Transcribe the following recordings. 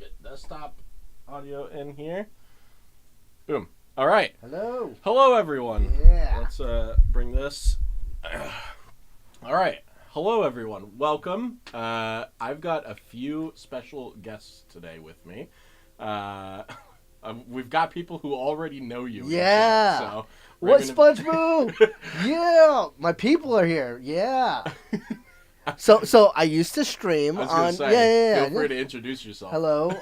Get desktop audio in here. Boom. All right. Hello. Hello, everyone. Yeah. Let's bring this. All right. Hello, everyone. Welcome. I've got a few special guests today with me. We've got people who already know you. Yeah. So What, SpongeBob? Yeah. My people are here. Yeah. So I used to stream I was gonna on. say, Yeah. feel free to introduce yourself. Hello.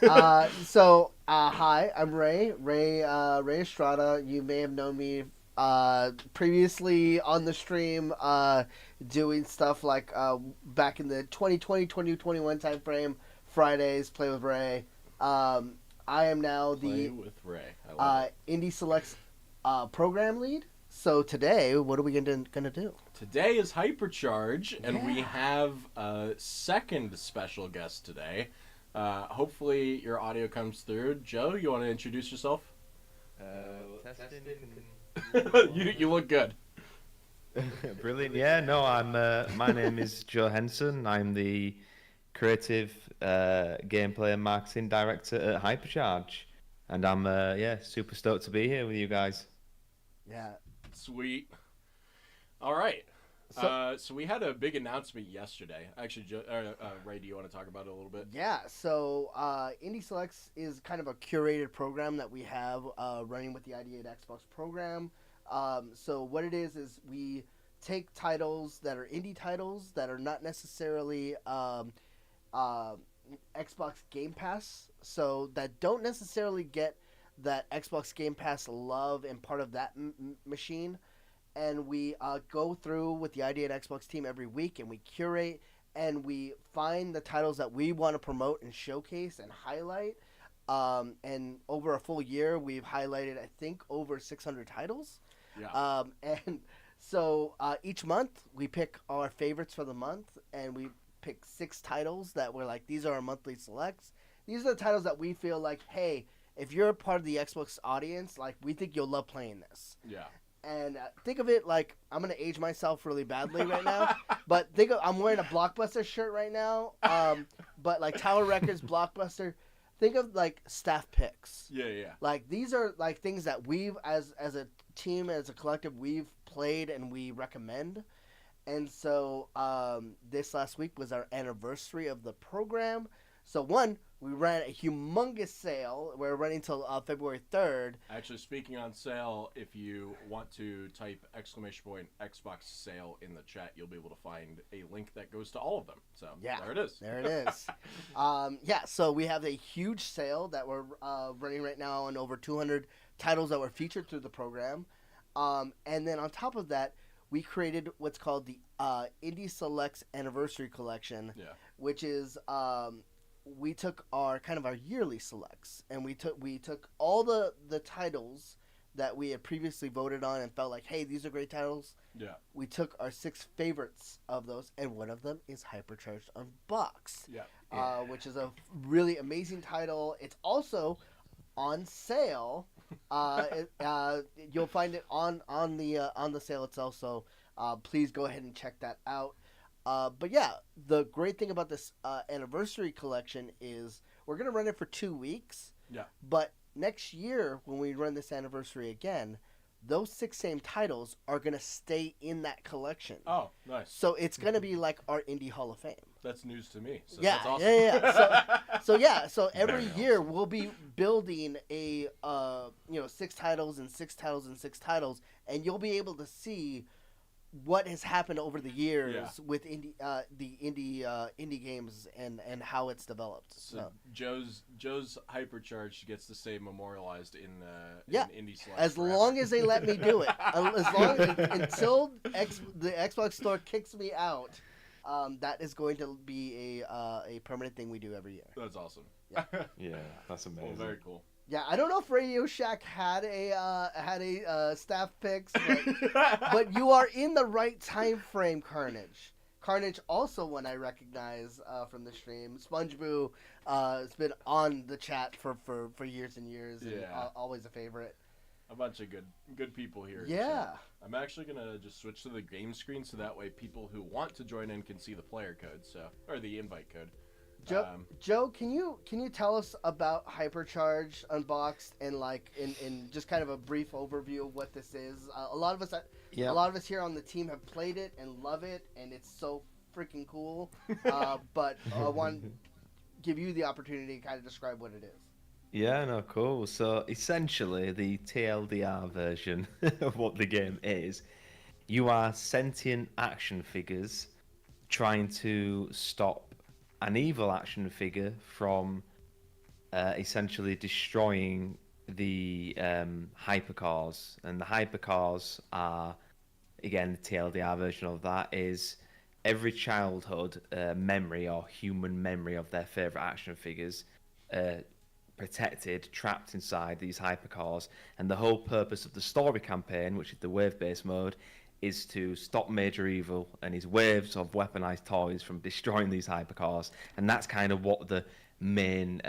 Hi. I'm Ray. Ray Estrada. You may have known me previously on the stream doing stuff like back in the 2020-2021 time frame. Fridays, Play with Ray. I am now Play the with Ray. I love it. Indie Selects program lead. So today, what are we gonna do? Today is HYPERCHARGE, and we Yeah. have a second special guest today. Hopefully your audio comes through. Joe, you want to introduce yourself? Testing. You look good. Brilliant. Yeah, no, my name is Joe Henson. I'm the creative gameplay and marketing director at HYPERCHARGE. And I'm super stoked to be here with you guys. Yeah. Sweet. All right. So- So we had a big announcement yesterday. Actually, Ray, do you want to talk about it a little bit? Yeah, so Indie Selects is kind of a curated program that we have running with the ID at Xbox program. So what it is we take titles that are indie titles that are not necessarily Xbox Game Pass, so that don't necessarily get that Xbox Game Pass love and part of that machine. And we go through with the ID at Xbox team every week, and we curate and we find the titles that we want to promote and showcase and highlight. And over a full year, we've highlighted, I think, over 600 titles. Yeah. And so each month, we pick our favorites for the month, and we pick 6 titles that we're like, these are our monthly selects. These are the titles that we feel like, hey, if you're a part of the Xbox audience, like, we think you'll love playing this. Yeah. And think of it like, I'm going to age myself really badly right now, but think of, I'm wearing a Blockbuster shirt right now, but like Tower Records, Blockbuster, think of like staff picks. Yeah. Like, these are like things that we've, as a team, as a collective, we've played and we recommend. And so this last week was our anniversary of the program. So we ran a humongous sale. We're running till February 3rd. Actually, speaking on sale, if you want to type !Xbox sale in the chat, you'll be able to find a link that goes to all of them. So Yeah, there it is. There it is. So we have a huge sale that we're running right now on over 200 titles that were featured through the program. And then on top of that, we created what's called the Indie Selects Anniversary Collection, which is we took our yearly selects, and we took all the titles that we had previously voted on and felt like, hey, these are great titles. Yeah. We took our 6 favorites of those, and one of them is HYPERCHARGE Unboxed. Yeah. Which is a really amazing title. It's also on sale. You'll find it on the sale itself. So please go ahead and check that out. But yeah, the great thing about this anniversary collection is we're gonna run it for 2 weeks. Yeah. But next year, when we run this anniversary again, those 6 same titles are gonna stay in that collection. Oh, nice. So it's gonna be like our Indie Hall of Fame. That's news to me. So Yeah, that's awesome. yeah. So every Very year we'll be building a 6 titles and 6 titles and 6 titles, and you'll be able to see what has happened over the years with indie games and how it's developed. So Joe's HYPERCHARGE gets to stay memorialized in Indie Select as forever. long as they let me do it, until the Xbox store kicks me out. That is going to be a permanent thing we do every year. That's awesome. Yeah, that's amazing. Well, very cool. Yeah, I don't know if Radio Shack had a staff picks, but you are in the right time frame, Carnage. Carnage also one I recognize from the stream. SpongeBob has been on the chat for years and years, and always a favorite. A bunch of good people here. Yeah. So I'm actually gonna just switch to the game screen so that way people who want to join in can see the player code, or the invite code. Joe, can you tell us about Hypercharge Unboxed and like in just kind of a brief overview of what this is? A lot of us here on the team have played it and love it, and it's so freaking cool. But I want to give you the opportunity to kind of describe what it is. Yeah, no, cool. So essentially, the TLDR version of what the game is, you are sentient action figures trying to stop an evil action figure from essentially destroying the hypercars. And the hypercars are, again, the TLDR version of that is every childhood memory or human memory of their favorite action figures protected, trapped inside these hypercars. And the whole purpose of the story campaign, which is the wave-based mode, is to stop Major Evil and his waves of weaponized toys from destroying these hypercars. And that's kind of what the main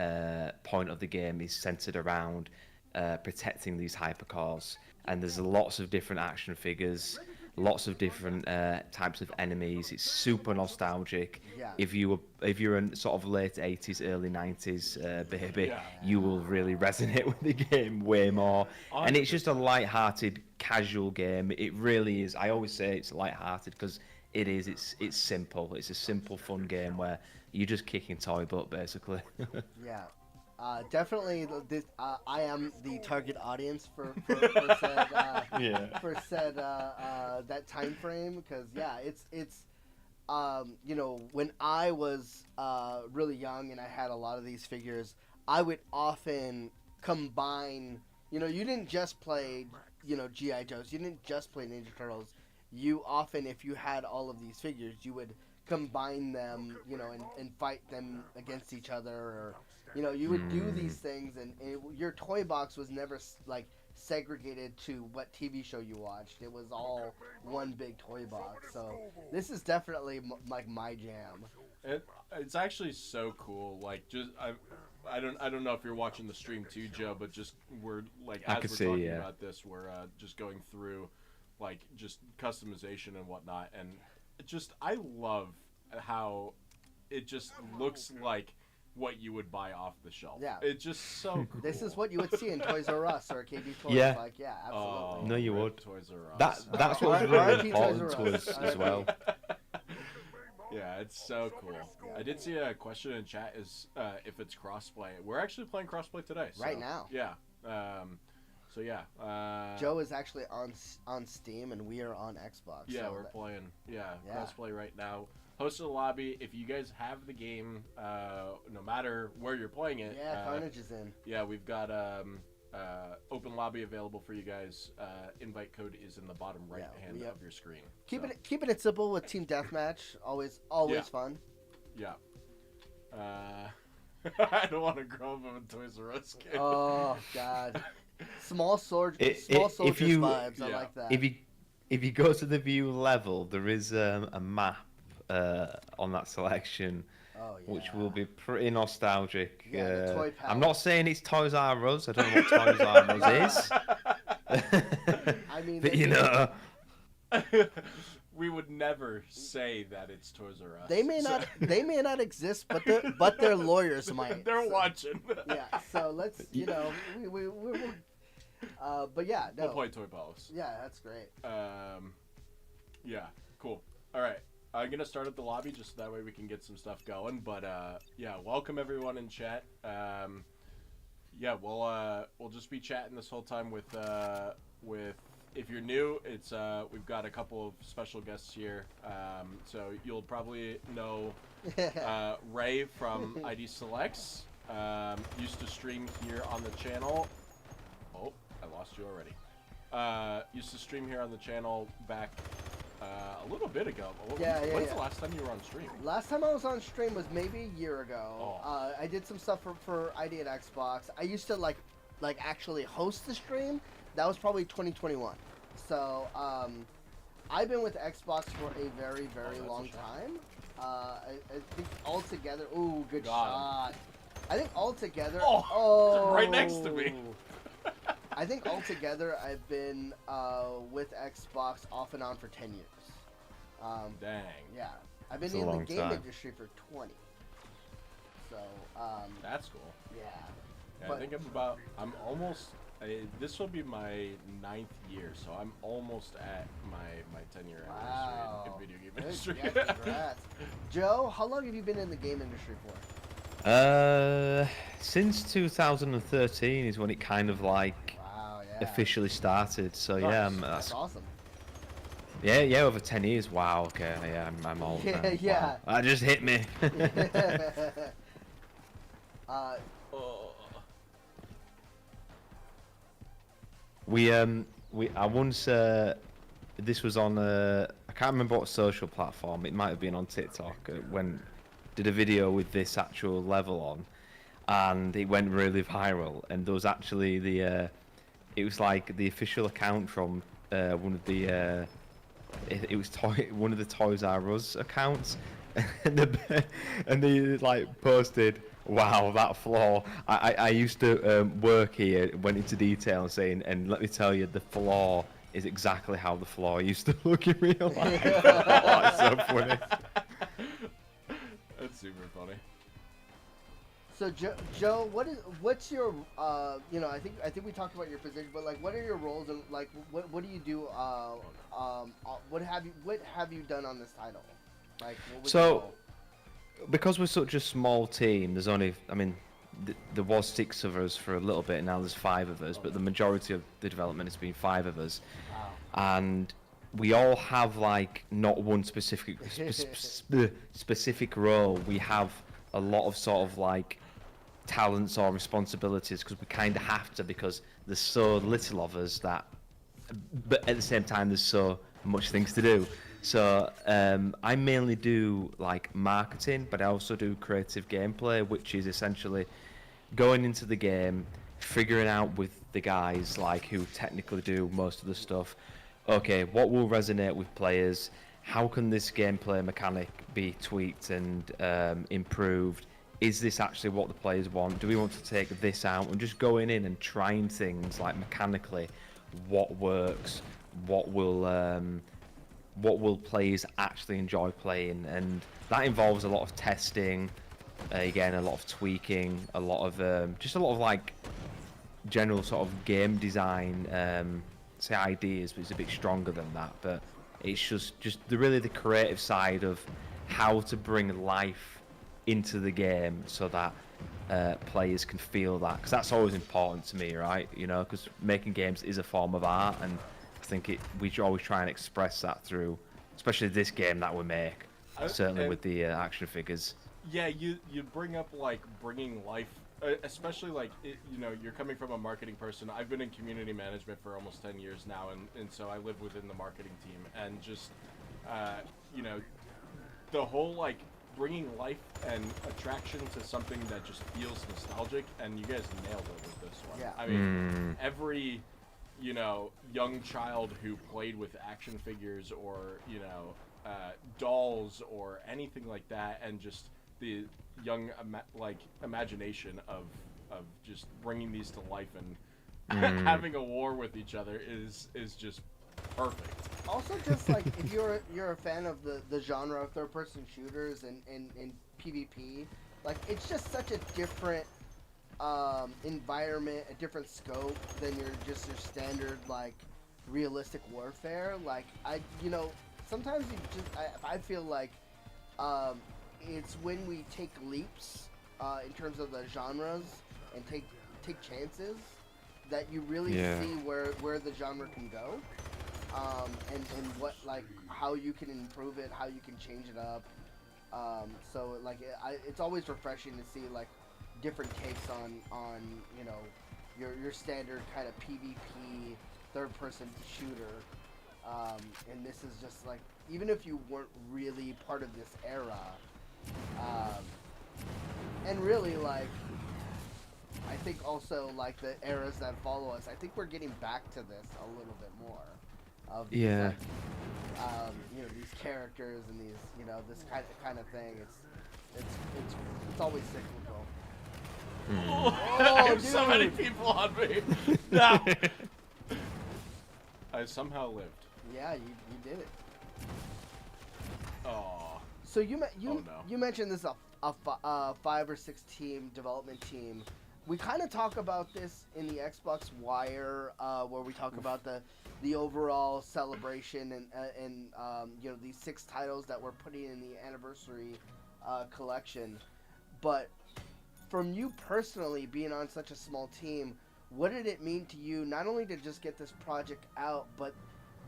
point of the game is centered around, protecting these hypercars. And there's lots of different action figures, lots of different types of enemies. It's super nostalgic. Yeah. If you're in sort of late 80s, early 90s baby, you will really resonate with the game way more. And it's just a light-hearted, casual game. It really is. I always say it's light-hearted because it is. It's simple. It's a simple, fun game where you're just kicking toy butt, basically. Yeah. Definitely, this I am the target audience for said for said that time frame, because it's when I was really young and I had a lot of these figures, I would often combine. You didn't just play GI Joes, you didn't just play Ninja Turtles. You often, if you had all of these figures, you would combine them, and fight them against each other, or you would do these things, and your toy box was never like segregated to what TV show you watched. It was all one big toy box. So this is definitely like my jam. It's actually so cool. Like, just I don't know if you're watching the stream too, Joe, but just we're like as we're talking about this, we're just going through like just customization and whatnot, and I love how it just looks like what you would buy off the shelf. Yeah. It's just so cool. This is what you would see in Toys R Us or KB Toys. Yeah. Like, yeah, Oh, absolutely. No, you would. Toys R Us. That's what's really important to us as well. Yeah, it's so cool. I did see a question in chat is if it's crossplay. We're actually playing crossplay today. So, Right now. Yeah. Joe is actually on Steam and we are on Xbox. Yeah, so we're playing. Yeah, crossplay right now. Hosted a lobby. If you guys have the game, no matter where you're playing it. Yeah, Carnage is in. Yeah, we've got open lobby available for you guys. Invite code is in the bottom right hand of your screen. Keeping it simple with Team Deathmatch. Always fun. Yeah. I don't want to grow up in Toys R Us kid. Oh God. Small soldiers vibes. I like that. If you go to the view level, there is a map on that selection, which will be pretty nostalgic. Yeah, the toy palette. I'm not saying it's Toys R Us. I don't know what Toys R Us is. I mean, but we would never say that it's Toys R Us. They may not exist, but their lawyers might. They're watching. Yeah, so let's but yeah, no. We'll play Toy Palace. Yeah, that's great. Yeah, cool. All right, I'm gonna start at the lobby just so that way we can get some stuff going. But yeah, welcome everyone in chat. Yeah, we'll just be chatting this whole time with. If you're new, it's we've got a couple of special guests here. So you'll probably know Ray from ID Selects. Used to stream here on the channel. Oh, I lost you already. Used to stream here on the channel back a little bit ago. When's the last time you were on stream? Last time I was on stream was maybe a year ago. Oh. I did some stuff for ID at Xbox. I used to like actually host the stream. That was probably 2021. So, I've been with Xbox for a very, very long time. I think altogether... Ooh, good shot. I think altogether... Oh, right next to me. I think altogether I've been with Xbox off and on for 10 years. Dang. Yeah. I've been That's in a the long game time. industry for 20. So That's cool. yeah. Yeah, But- I think I'm almost. This will be my 9th year, so I'm almost at my 10-year Wow. anniversary in video game Good, industry. yeah, congrats. Joe, how long have you been in the game industry for? Since 2013 is when it kind of like Wow, yeah. officially started. So yeah, Nice. That's awesome. yeah, over 10 years. Wow, okay, yeah, I'm old Yeah, now. yeah. Wow. That just hit me. Oh. I once this was on I can't remember what social platform. It might have been on TikTok when did a video with this actual level on, and it went really viral. And there was actually it was like the official account from one of the it was one of the Toys R Us accounts, and they like posted, "Wow, that floor! I used to work here." Went into detail saying, "And let me tell you, the floor is exactly how the floor used to look in real life." Oh, that's so funny. That's super funny. So Joe, what's your I think we talked about your position, but like, what are your roles and like, what do you do? What have you done on this title? Like, what was your So, role? because we're such a small team, there's only, I mean, there was 6 of us for a little bit, and now there's 5 of us, but the majority of the development has been 5 of us. Wow. And we all have like not one specific specific role. We have a lot of sort of like talents or responsibilities because we kind of have to, because there's so little of us that, but at the same time there's so much things to do. So I mainly do like marketing, but I also do creative gameplay, which is essentially going into the game, figuring out with the guys like who technically do most of the stuff, okay, what will resonate with players, how can this gameplay mechanic be tweaked and improved, is this actually what the players want, do we want to take this out, and just going in and trying things like mechanically, what works, what will players actually enjoy playing. And that involves a lot of testing, again a lot of tweaking, a lot of like general sort of game design, say ideas, but it's a bit stronger than that. But it's just the creative side of how to bring life into the game so that players can feel that, because that's always important to me, right? You know, because making games is a form of art, and I think we should always try and express that through, especially this game that we make, certainly with the action figures. Yeah, you bring up like bringing life, especially like you're coming from a marketing person. I've been in community management for almost 10 years now, and so I live within the marketing team, and just the whole like bringing life and attraction to something that just feels nostalgic, and you guys nailed it with this one. Yeah. I mean, every young child who played with action figures or dolls or anything like that, and just the young imagination of just bringing these to life and having a war with each other is just perfect. Also, just like if you're a fan of the genre of third-person shooters and PvP, like it's just such a different environment, a different scope than your standard like realistic warfare. Like sometimes I feel like it's when we take leaps in terms of the genres and take chances that you really see where the genre can go. And what, like, how you can improve it, how you can change it up. So like it's always refreshing to see like different takes on your standard kind of PvP third person shooter. And this is just like, even if you weren't really part of this era, and really like I think also like the eras that follow us, I think we're getting back to this a little bit more. Of these, like, these characters and these, this kind of thing. It's always cyclical. I have so many people on me. No. I somehow lived. Yeah, you did it. Oh. So you mentioned this a 5 or 6 team development team. We kind of talk about this in the Xbox Wire, where we talk about the overall celebration and these 6 titles that we're putting in the anniversary collection. But from you personally, being on such a small team, what did it mean to you not only to just get this project out, but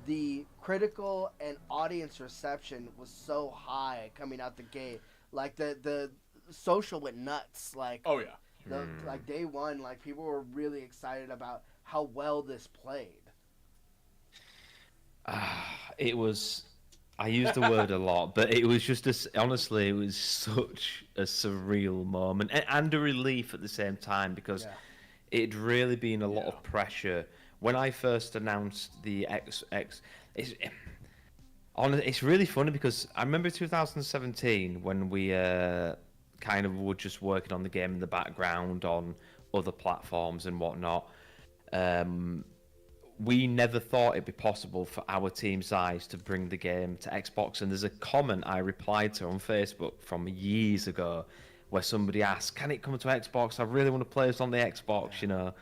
the critical and audience reception was so high coming out the gate? Like the social went nuts. Like, oh yeah, like day one, like people were really excited about how well this played. It was. I use the word a lot, but it was just honestly, it was such a surreal moment and a relief at the same time, because it'd really been a lot of pressure when I first announced the X. It's really funny because I remember 2017 when we kind of were just working on the game in the background on other platforms and whatnot. We never thought it'd be possible for our team size to bring the game to Xbox. And there's a comment I replied to on Facebook from years ago where somebody asked, "Can it come to Xbox? I really want to play this on the Xbox, you know."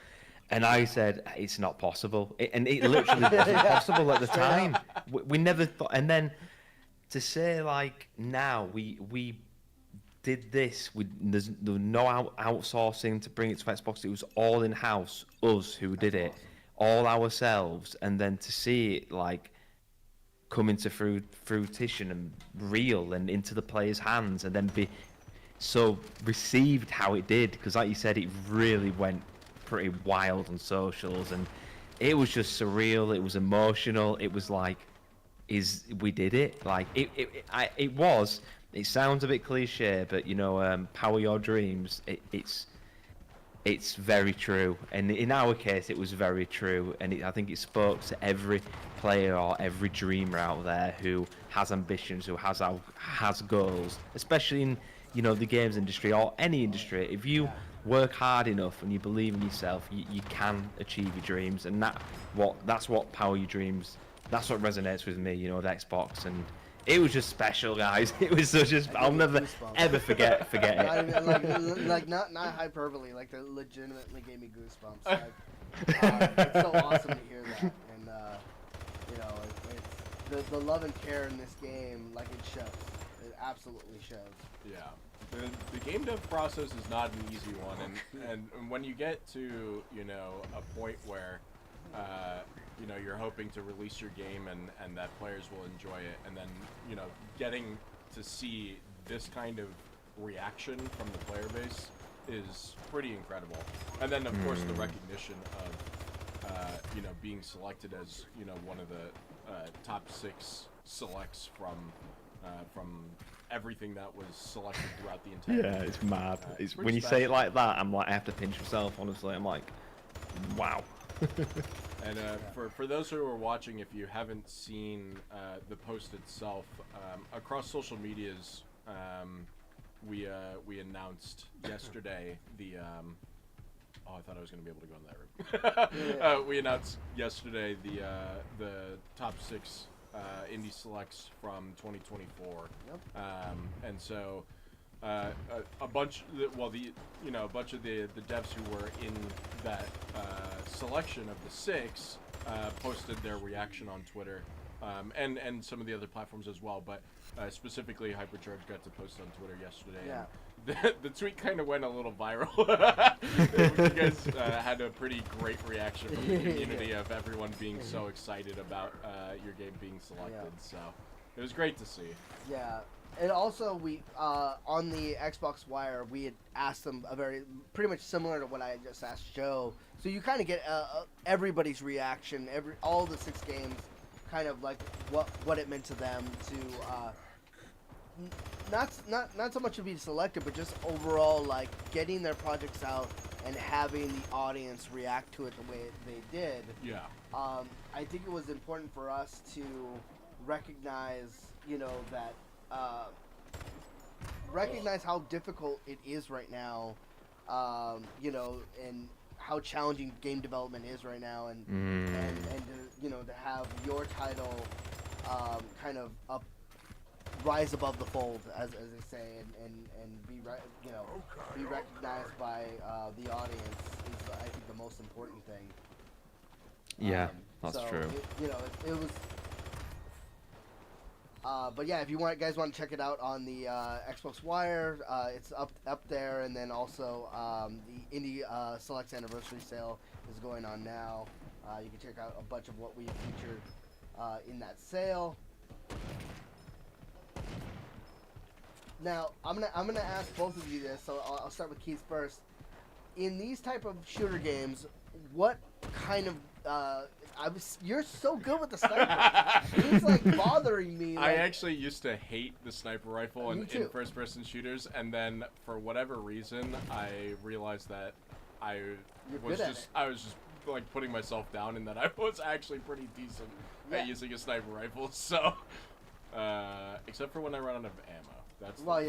And I said, "It's not possible." And it literally wasn't possible at the time. We never thought. And then to say, like, now we did this, there was no outsourcing to bring it to Xbox. It was all in-house, us who did it. All ourselves, and then to see it like come into fruition and real and into the players' hands, and then be so received how it did, because like you said, it really went pretty wild on socials, and it was just surreal. It was emotional. It was like, we did it. Like it was. It sounds a bit cliche, but you know, power your dreams. It's very true, and in our case, it was very true, and I think it spoke to every player or every dreamer out there who has ambitions, who has goals, especially in the games industry or any industry. If you work hard enough and you believe in yourself, you can achieve your dreams, and that's what power your dreams. That's what resonates with me, the Xbox, and it was just special, guys. It was just, I'll never ever forget it. Not hyperbole. Like, they legitimately gave me goosebumps. Like, it's so awesome to hear that, and it's the love and care in this game. Like, it shows. It absolutely shows. Yeah, the game dev process is not an easy one, and when you get to a point where you're hoping to release your game and that players will enjoy it, and then getting to see this kind of reaction from the player base is pretty incredible. And then of course the recognition of being selected as one of the top 6 selects from everything that was selected throughout the entire year. It's mad. It's when you special. say it like that, I'm like, I have to pinch myself, honestly. I'm like, wow. And for those who are watching, if you haven't seen the post itself, across social medias, we announced yesterday the I thought I was going to be able to go in that room. We announced yesterday the top 6 indie selects from 2024. Yep. And so a bunch of the devs who were in that selection of the 6 posted their reaction on Twitter, and some of the other platforms as well, but specifically HYPERCHARGE got to post on Twitter yesterday. Yeah. The tweet kind of went a little viral. You guys had a pretty great reaction from the community of everyone being so excited about your game being selected. So it was great to see. Yeah. And also, we on the Xbox Wire, we had asked them pretty much similar to what I just asked Joe. So you kind of get everybody's reaction, all the 6 games, kind of like what it meant to them to not so much to be selected, but just overall like getting their projects out and having the audience react to it the way they did. Yeah. I think it was important for us to recognize, that. Recognize how difficult it is right now, and how challenging game development is right now, and to have your title kind of up rise above the fold, as they say, and be be recognized by the audience is, I think, the most important thing. Yeah, that's so true. It was. But yeah, if you guys want to check it out on the Xbox Wire, it's up there, and then also the Indie Selects Anniversary Sale is going on now. You can check out a bunch of what we featured in that sale. Now, I'm gonna ask both of you this, so I'll start with Keith first. In these type of shooter games, what kind of you're so good with the sniper. It's like bothering me. I actually used to hate the sniper rifle in first-person shooters, and then for whatever reason, I realized that I was just like putting myself down, and that I was actually pretty decent at using a sniper rifle. So, except for when I run out of ammo. That's of course.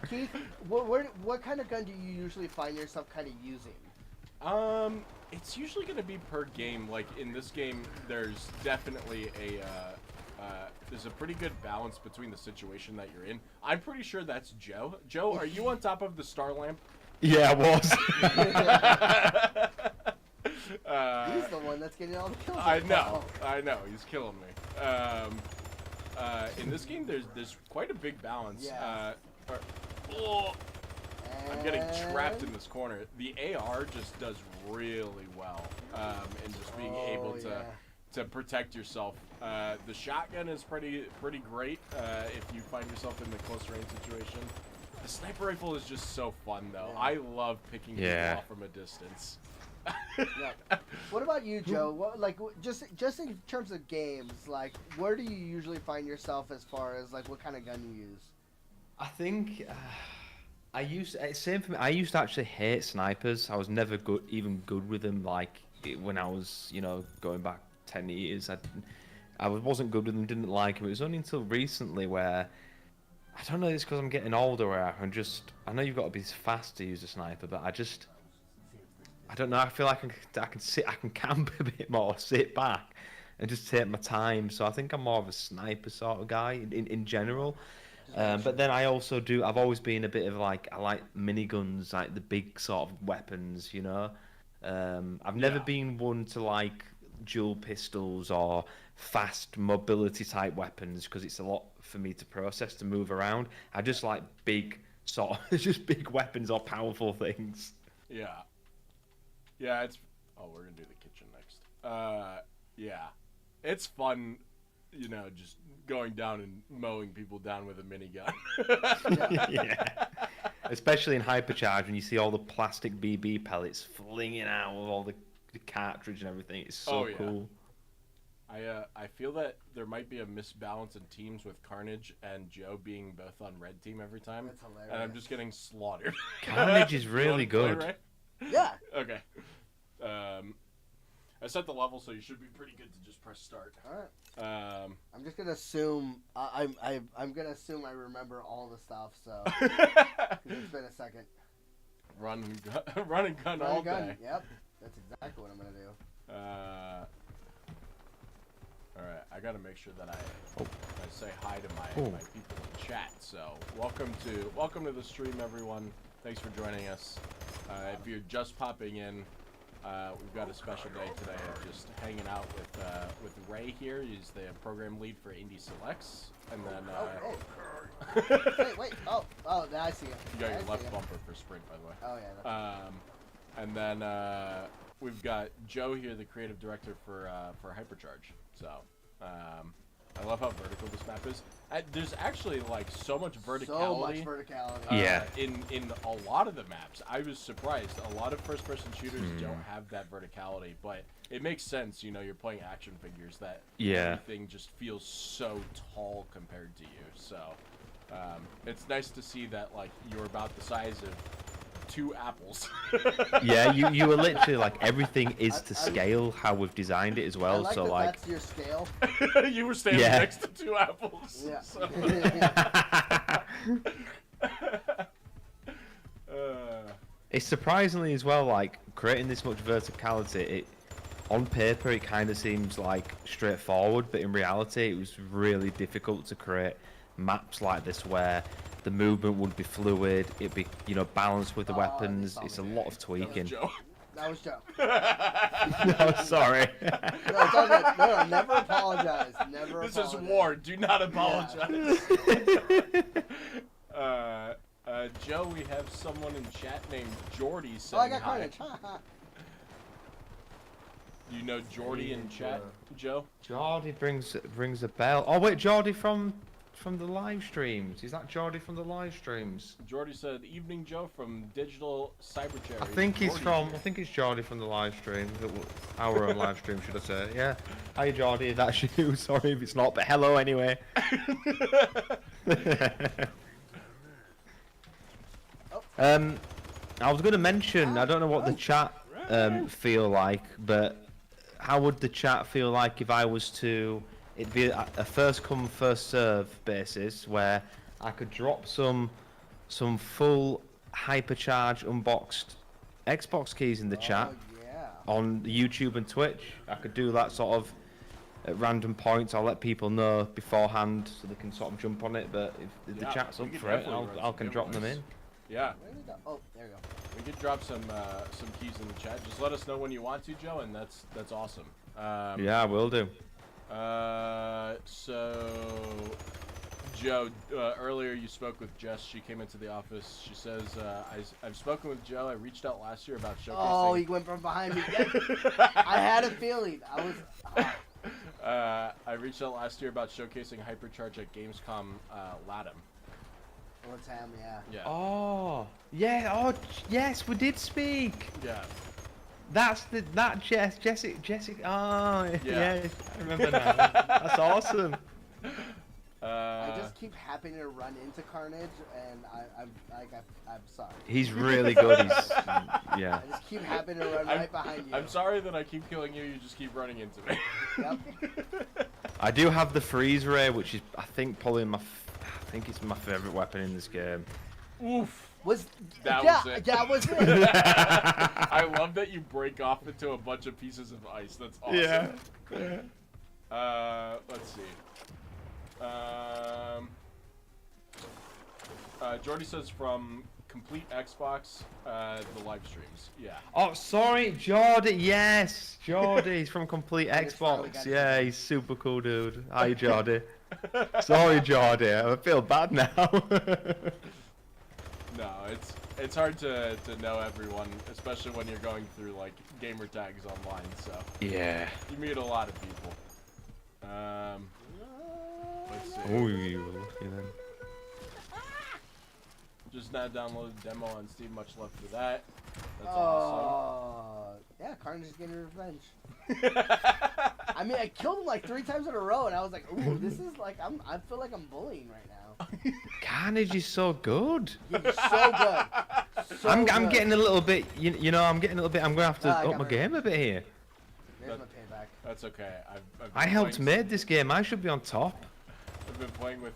Keith, what kind of gun do you usually find yourself kind of using? It's usually going to be per game. Like in this game, there's definitely there's a pretty good balance between the situation that you're in. I'm pretty sure that's Joe. Joe, are you on top of the star lamp? Yeah, I was. He's the one that's getting all the kills. I know. He's killing me. In this game, there's quite a big balance. Yeah. I'm getting trapped in this corner. The AR just does really well in just being able to protect yourself. The shotgun is pretty great if you find yourself in the close range situation. The sniper rifle is just so fun, though. Yeah. I love picking people off from a distance. What about you, Joe? Just in terms of games, like where do you usually find yourself as far as like what kind of gun you use? I think same for me. I used to actually hate snipers. I was never even good with them. Like when I was, going back 10 years, I wasn't good with them. Didn't like them. It was only until recently where I don't know. It's because I'm getting older. Where I know you've got to be fast to use a sniper, but I don't know. I feel like I can camp a bit more, sit back, and just take my time. So I think I'm more of a sniper sort of guy in general. But then I also I've always been a bit of I like miniguns, like the big sort of weapons, I've never been one to like dual pistols or fast mobility type weapons because it's a lot for me to process, to move around. I just like big just big weapons or powerful things. Yeah. Yeah, we're gonna do the kitchen next. Yeah. It's fun, just going down and mowing people down with a minigun. Yeah. Especially in Hypercharge when you see all the plastic BB pellets flinging out of all the cartridge and everything. It's so cool. I feel that there might be a misbalance in teams with Carnage and Joe being both on red team every time. That's hilarious. And I'm just getting slaughtered. Carnage is really good. Right? Yeah. Okay. I set the level, so you should be pretty good to just press start. All right. I'm just gonna assume I'm gonna assume I remember all the stuff. So 'cause it's been a second. Run and gun all day. Yep. That's exactly what I'm gonna do. All right. I gotta make sure that I say hi to my people in chat. So welcome to the stream, everyone. Thanks for joining us. If you're just popping in, we've got a special day today of just hanging out with Ray here. He's the program lead for Indie Selects, and then wait. Oh, I see it. You got your left bumper for sprint, by the way. Oh yeah. And then we've got Joe here, the creative director for HYPERCHARGE. So I love how vertical this map is. There's actually like so much verticality. So much verticality. Yeah. In a lot of the maps, I was surprised. A lot of first-person shooters don't have that verticality, but it makes sense. You're playing action figures that everything just feels so tall compared to you. So it's nice to see that like you're about the size of 2 apples. Yeah, you were literally like everything is to scale how we've designed it as well. I like so that like that's your scale. You were standing next to 2 apples. Yeah. So. It's surprisingly as well like creating this much verticality. on paper it kind of seems like straightforward, but in reality it was really difficult to create maps like this where the movement would be fluid, it'd be, you know, balanced with the weapons. It's a lot of tweaking. Joe. That was Joe. No, sorry. No, it's all good. No, never apologize. Never This apologize. is war. Do not apologize. Joe, we have someone in chat named Jordy saying Oh, I got hi. carnage. You know Jordy in chat, Joe? Geordie rings a bell. Oh wait, Geordie from the live streams. Is that Geordie from the live streams? Jordy said, "Evening, Joe from Digital Cybercherry." I think he's Jordy. from. I think it's Geordie from the live stream. Our own live stream, should I say? Yeah. Hi Geordie, that's you. Sorry if it's not, but hello anyway. I was going to mention. I don't know what the chat feel like, but how would the chat feel like if I was to? It'd be a first come first serve basis where I could drop some full HYPERCHARGE Unboxed Xbox keys in the chat Yeah. on YouTube and Twitch. I could do that sort of at random points. I'll let people know beforehand so they can sort of jump on it. But if the Yeah, chat's we up could for it, definitely run I some can drop them giveaways. in. Yeah, Where did it go? Oh, there you go. we could drop some keys in the chat. Just let us know when you want to, Joe, and that's awesome. Yeah, I will do. So, Joe, earlier you spoke with Jess. She came into the office. She says, I've spoken with Joe. I reached out last year about showcasing. Oh, he went from behind me. I had a feeling. I was. I reached out last year about showcasing HYPERCHARGE at Gamescom Latam. What's him? Yeah. Yeah. Oh, yeah. Oh, yes, we did speak. Yeah. That Jessica. Oh, Yeah. yeah. I remember now. That's awesome. I just keep happening to run into Carnage, and I'm sorry. He's really good. Yeah. I just keep happening to run right behind you. I'm sorry that I keep killing you. You just keep running into me. Yep. I do have the freeze ray, which is I think probably I think it's my favorite weapon in this game. Oof. That was it. That was it. I love that you break off into a bunch of pieces of ice. That's awesome. Yeah. Let's see. Jordy says from Complete Xbox, the live streams. Yeah. Oh, sorry, Jordy. Yes, Jordy. He's from Complete I just finally Xbox. got Yeah, it. he's super cool, dude. Hi, Jordy. Sorry, Jordy. I feel bad now. No, it's hard to know everyone, especially when you're going through like gamer tags online. So Yeah. you meet a lot of people. Let's see. Oh, you were lucky then. Just now downloaded the demo on Steam. Much love for that. That's awesome. Oh, yeah, Carnage is getting revenge. I mean, I killed him like 3 times in a row, and I was like, "Ooh, this is like I feel like I'm bullying right now." Carnage is so good. He's so good. So I'm good. getting a little bit. You know, I'm getting a little bit. I'm gonna have to I up got my my game a bit here. There's my payback. That's okay. I've been I helped playing made this game. I should be on top. I've been playing with.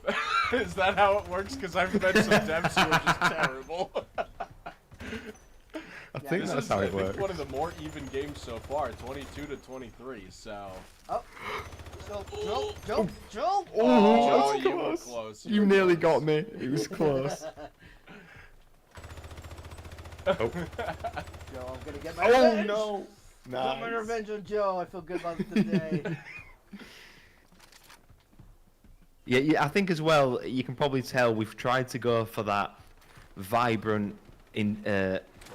Is that how it works? Because I've met some devs who are just terrible. I Yeah, think This that's is, how I it think, works. one of the more even games so far, 22 to 23. So. Oh, Joe. Oh, Oh, that's you were close. close. You were nearly close. got me. It was close. Oh. Joe, I'm gonna get my Oh revenge. no. Got my revenge on Joe. I feel good about it today. Yeah, I think as well, you can probably tell we've tried to go for that vibrant,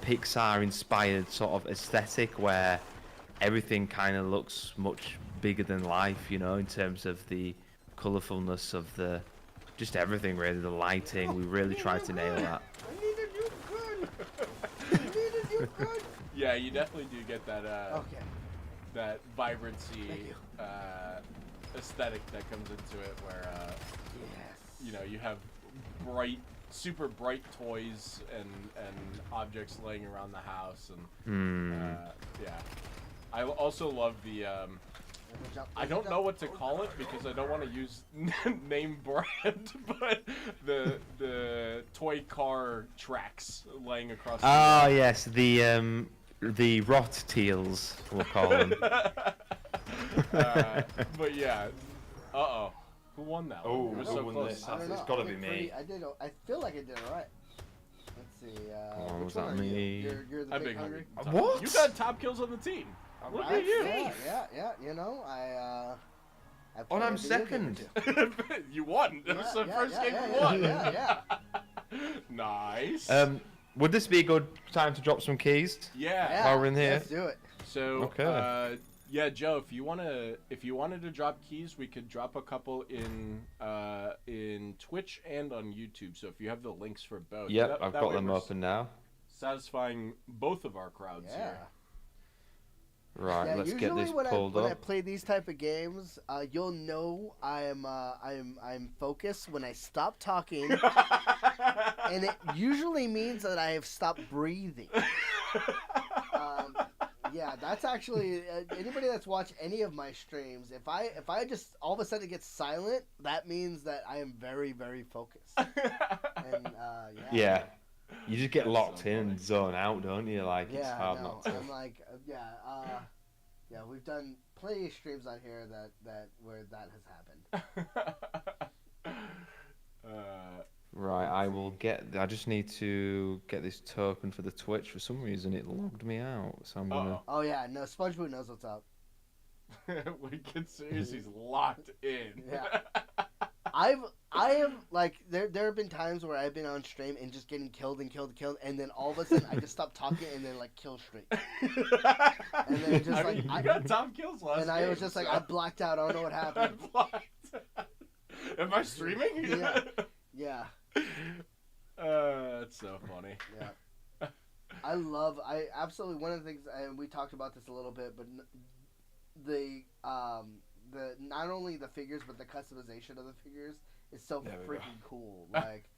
Pixar-inspired sort of aesthetic where everything kind of looks much bigger than life, you know, in terms of the colourfulness of just everything really, the lighting. We really tried to nail that. I needed you good. I needed you good. Yeah, you definitely do get that Okay. that vibrancy Thank you. aesthetic that comes into it, where Yes. you know, you have super bright toys and objects laying around the house, and yeah. I also love the I don't know what to call it because I don't want to use name brand, but the toy car tracks laying across. Oh yes, the the rot teals, we'll call them. But yeah. Uh-oh. Who won that Oh, one? It was who so won close. this? I don't It's know. gotta I did be me. I feel like I did it right. Let's see. was Which that one are you? me? You're the I'm big hungry. What? You got top kills on the team. Look at you. Yeah. You know, I Oh, played I'm a video game or second. two. You won. That was the first game you won. Yeah. Nice. Would this be a good time to drop some keys? Yeah. While we're in here. Let's do it. So, Okay. yeah, Joe, if you wanted to drop keys, we could drop a couple in Twitch and on YouTube. So if you have the links for both, Yep, I've got way them we're open now. satisfying both of our crowds Yeah. here. Right, Yeah, let's usually get this when pulled when I up. play these type of games, you'll know I'm focused when I stop talking, and it usually means that I have stopped breathing. Yeah, that's actually anybody that's watched any of my streams. If I just all of a sudden get silent, that means that I am very very focused. And Yeah. You just get That's locked so in funny. and zone out, don't you? Like, it's Yeah, hard no, not to. I'm like, yeah, we've done plenty of streams on here that where that has happened. Right, I just need to get this token for the Twitch. For some reason, it logged me out, so I'm gonna... Oh yeah, no, SpongeBob knows what's up. Wicked serious, he's locked in. Yeah. I have like there have been times where I've been on stream and just getting killed, and then all of a sudden I just stop talking and then like kill streak. And then just like you got top kills last and I was just like I blacked out. I don't know what happened. Am I streaming? Yeah. That's so funny. Yeah. I absolutely one of the things, and we talked about this a little bit, but the not only the figures but the customization of the figures is so freaking cool. Like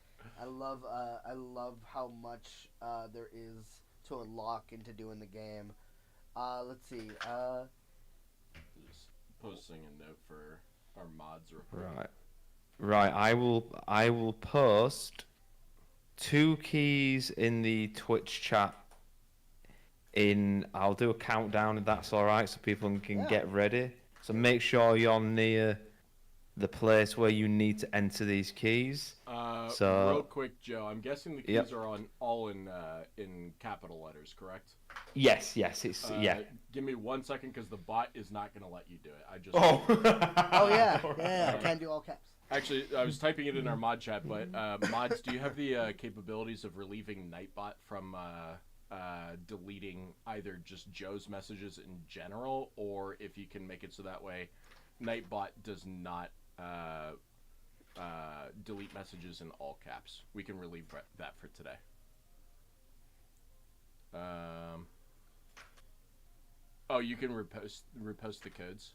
I love how much there is to unlock and to do in the game. Let's see. Just posting a note for our mods real quick. Right. I will post 2 keys in the Twitch chat. I'll do a countdown if that's all right, so people can get ready. So make sure you're near the place where you need to enter these keys. Real quick, Joe, I'm guessing the keys are all in capital letters, correct? Yes, it's Give me 1 second, because the bot is not going to let you do it. I just. Oh yeah, I can do all caps. Actually, I was typing it in our mod chat, but mods, do you have the capabilities of relieving Nightbot from deleting either just Joe's messages in general, or if you can make it so that way Nightbot does not delete messages in all caps? We can relieve that for today. Oh, you can repost the codes.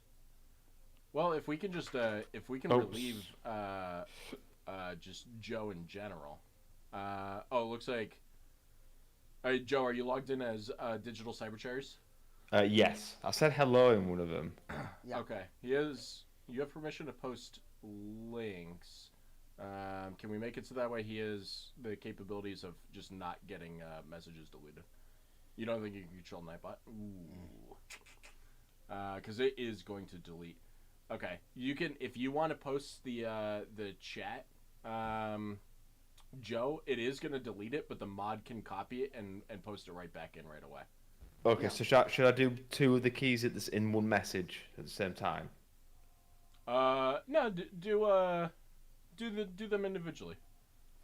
Well, if we can just relieve just Joe in general. Oh, it looks like. Joe, are you logged in as Digital Cyberchairs? Yes, I said hello in one of them. Yeah. Okay. You have permission to post links. Can we make it so that way he has the capabilities of just not getting messages deleted? You don't think you can control Nightbot? Ooh. Because it is going to delete. Okay. You can, if you want to post the chat, Joe, it is going to delete it, but the mod can copy it and post it right back in right away. Okay, so should I do 2 of the keys in one message at the same time? No, do them individually.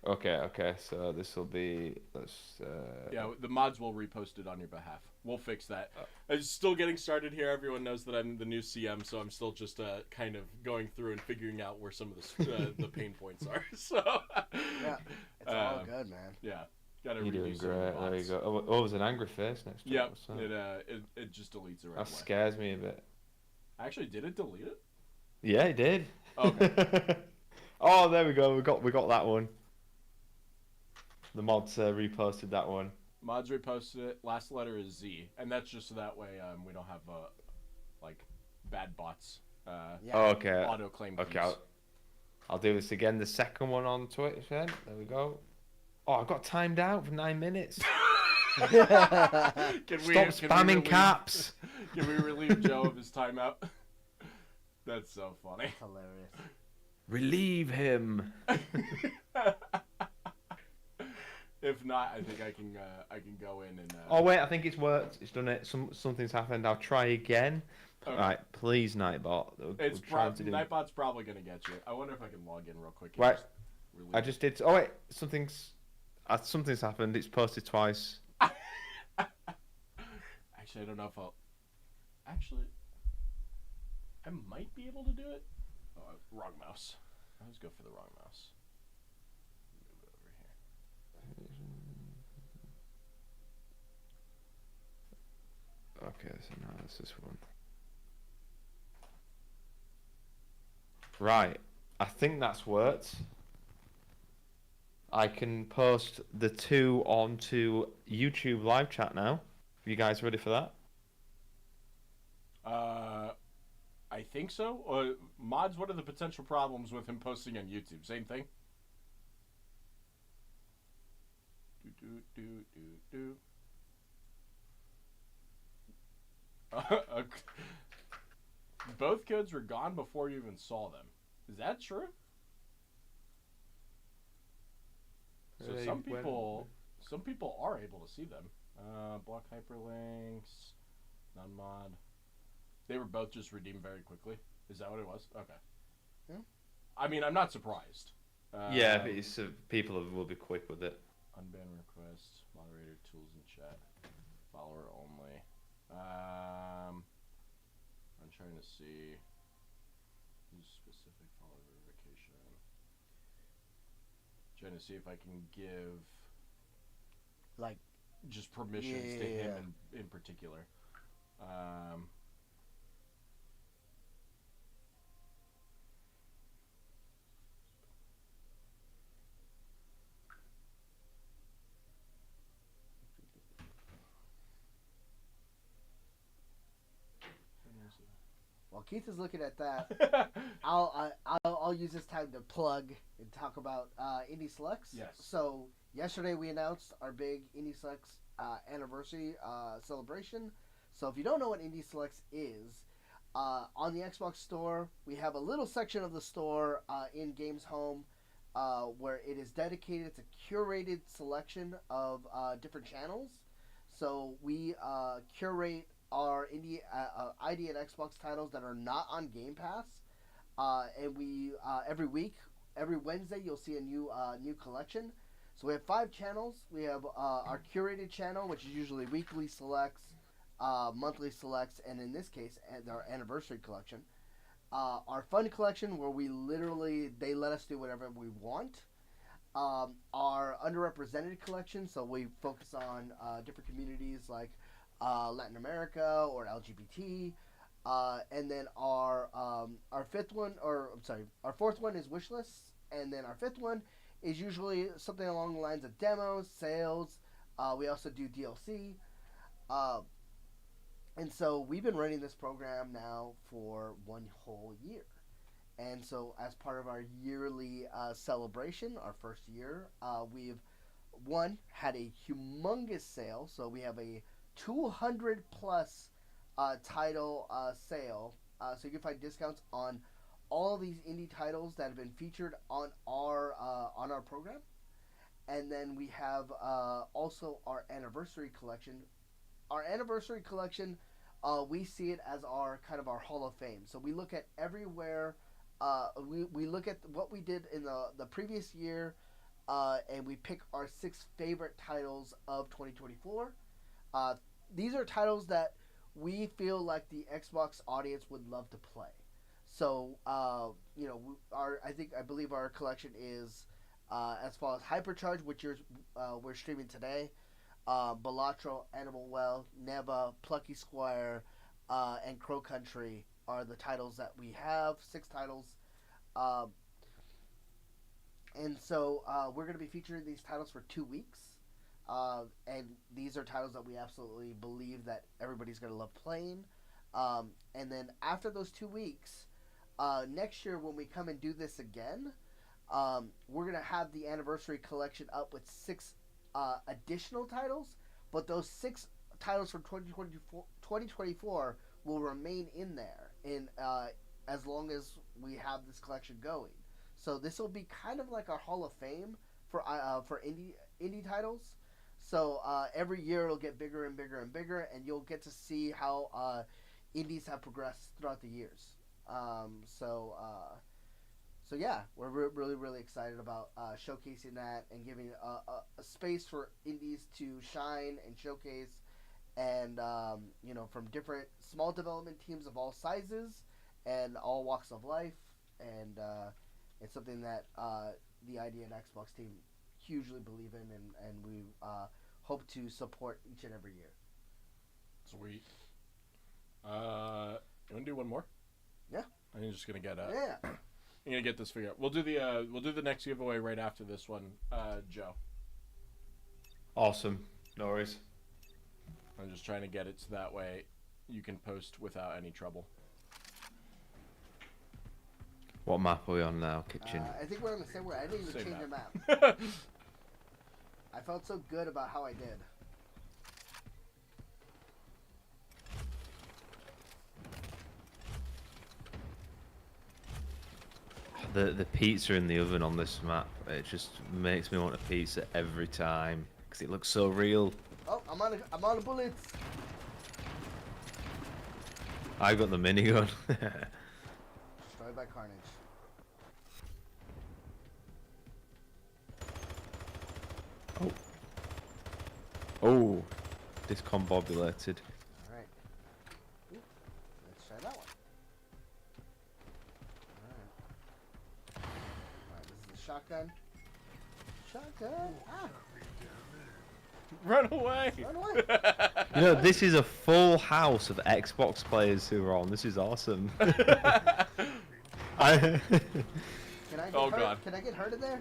Okay. So this will be Yeah, the mods will repost it on your behalf. We'll fix that. I'm still getting started here. Everyone knows that I'm the new CM, so I'm still just kind of going through and figuring out where some of the pain points are. So Yeah, it's all good, man. Yeah, gotta. You're doing redo some of the great. There you bots. go. Oh, there's an angry face next to Yeah, it. What's that? it just deletes it right That away. scares me a bit. Actually, did it delete it? Yeah, it did. Okay. Oh, there we go. We got that one. The mods reposted that one. Mods reposted it. Last letter is Z, and that's just so that way we don't have like bad bots. Oh, okay. Auto claim. Okay, I'll do this again. The second one on Twitch then. There we go. Oh, I got timed out for 9 minutes. Stop spamming caps. Can we relieve Joe of his timeout? That's so funny. Hilarious. Relieve him. If not, I think I can go in and. Oh wait, I think it's worked. It's done it. Something's happened. I'll try again. Okay. Right, please, Nightbot. It's Nightbot's probably gonna get you. I wonder if I can log in real quick. Right, I just did. Oh wait, something's happened. It's posted twice. Actually, I don't know if I'll. Actually, I might be able to do it. Oh, wrong mouse. I always go for the wrong mouse. Move it over here. Okay, so now it's this one. Right, I think that's worked. I can post the two onto YouTube live chat now. Are you guys ready for that? I think so. Mods, what are the potential problems with him posting on YouTube? Same thing? Both codes were gone before you even saw them. Is that true? So some people are able to see them. Block hyperlinks, non-mod. They were both just redeemed very quickly. Is that what it was? Okay. Yeah. I mean, I'm not surprised. Yeah, people will be quick with it. Unban requests, moderator tools and chat, follower only. I'm trying to see use specific follower verification. Trying to see if I can give Like just permissions to him in particular. While Keith is looking at that, I'll use this time to plug and talk about Indie Selects. Yes. So yesterday we announced our big Indie Selects anniversary celebration. So if you don't know what Indie Selects is, on the Xbox Store we have a little section of the store in Games Home where it is dedicated to curated selection of different channels. So we curate our indie ID and Xbox titles that are not on Game Pass, and we every week, every Wednesday, you'll see a new collection. So we have 5 channels. We have our curated channel, which is usually weekly selects, monthly selects, and in this case, our anniversary collection. Our fun collection, where they let us do whatever we want. Our underrepresented collection, so we focus on different communities like Latin America or LGBT, and then our fourth one is wish lists, and then our 5th one is usually something along the lines of demos, sales. We also do DLC, and so we've been running this program now for 1 whole year. And so as part of our yearly celebration, our first year, we've had a humongous sale. So we have a 200 plus title sale, so you can find discounts on all of these indie titles that have been featured on our program. And then we have also our anniversary collection. Our anniversary collection, we see it as our kind of our Hall of Fame. So we look at everywhere. We look at what we did in the previous year, and we pick our 6 favorite titles of 2024. These are titles that we feel like the Xbox audience would love to play. So, I believe our collection is as follows: HYPERCHARGE, which we're streaming today, Balatro, Animal Well, Neva, Plucky Squire, and Crow Country are the titles that we have. 6 titles. And so we're going to be featuring these titles for 2 weeks. And these are titles that we absolutely believe that everybody's going to love playing. And then after those 2 weeks, next year when we come and do this again, we're going to have the anniversary collection up with 6 additional titles but those 6 titles from 2024 will remain in there in as long as we have this collection going. So this will be kind of like our Hall of Fame for indie titles. So every year it'll get bigger and bigger and bigger, and you'll get to see how indies have progressed throughout the years. So yeah, we're really, really excited about showcasing that and giving a space for indies to shine and showcase, and from different small development teams of all sizes and all walks of life, and it's something that the ID and Xbox team hugely believe in, and we hope to support each and every year. Sweet. You want to do one more? Yeah. I'm just gonna get Yeah. I'm gonna get this figured out. We'll do the next giveaway right after this one, Joe. Awesome. No worries. I'm just trying to get it so that way you can post without any trouble. What map are we on now? Kitchen. I think we're on the same way. I didn't even Same change the map. map. I felt so good about how I did. The pizza in the oven on this map, it just makes me want a pizza every time because it looks so real. Oh, I'm on a bullets. I got the minigun. Destroyed by Carnage. Oh, discombobulated. Alright. Let's try that one. Alright, this is the shotgun. Shotgun! Ah! Run away! Run away! You know, this is a full house of Xbox players who are on. This is awesome. Can I get Oh, hurt? God. Can I get hurt in there?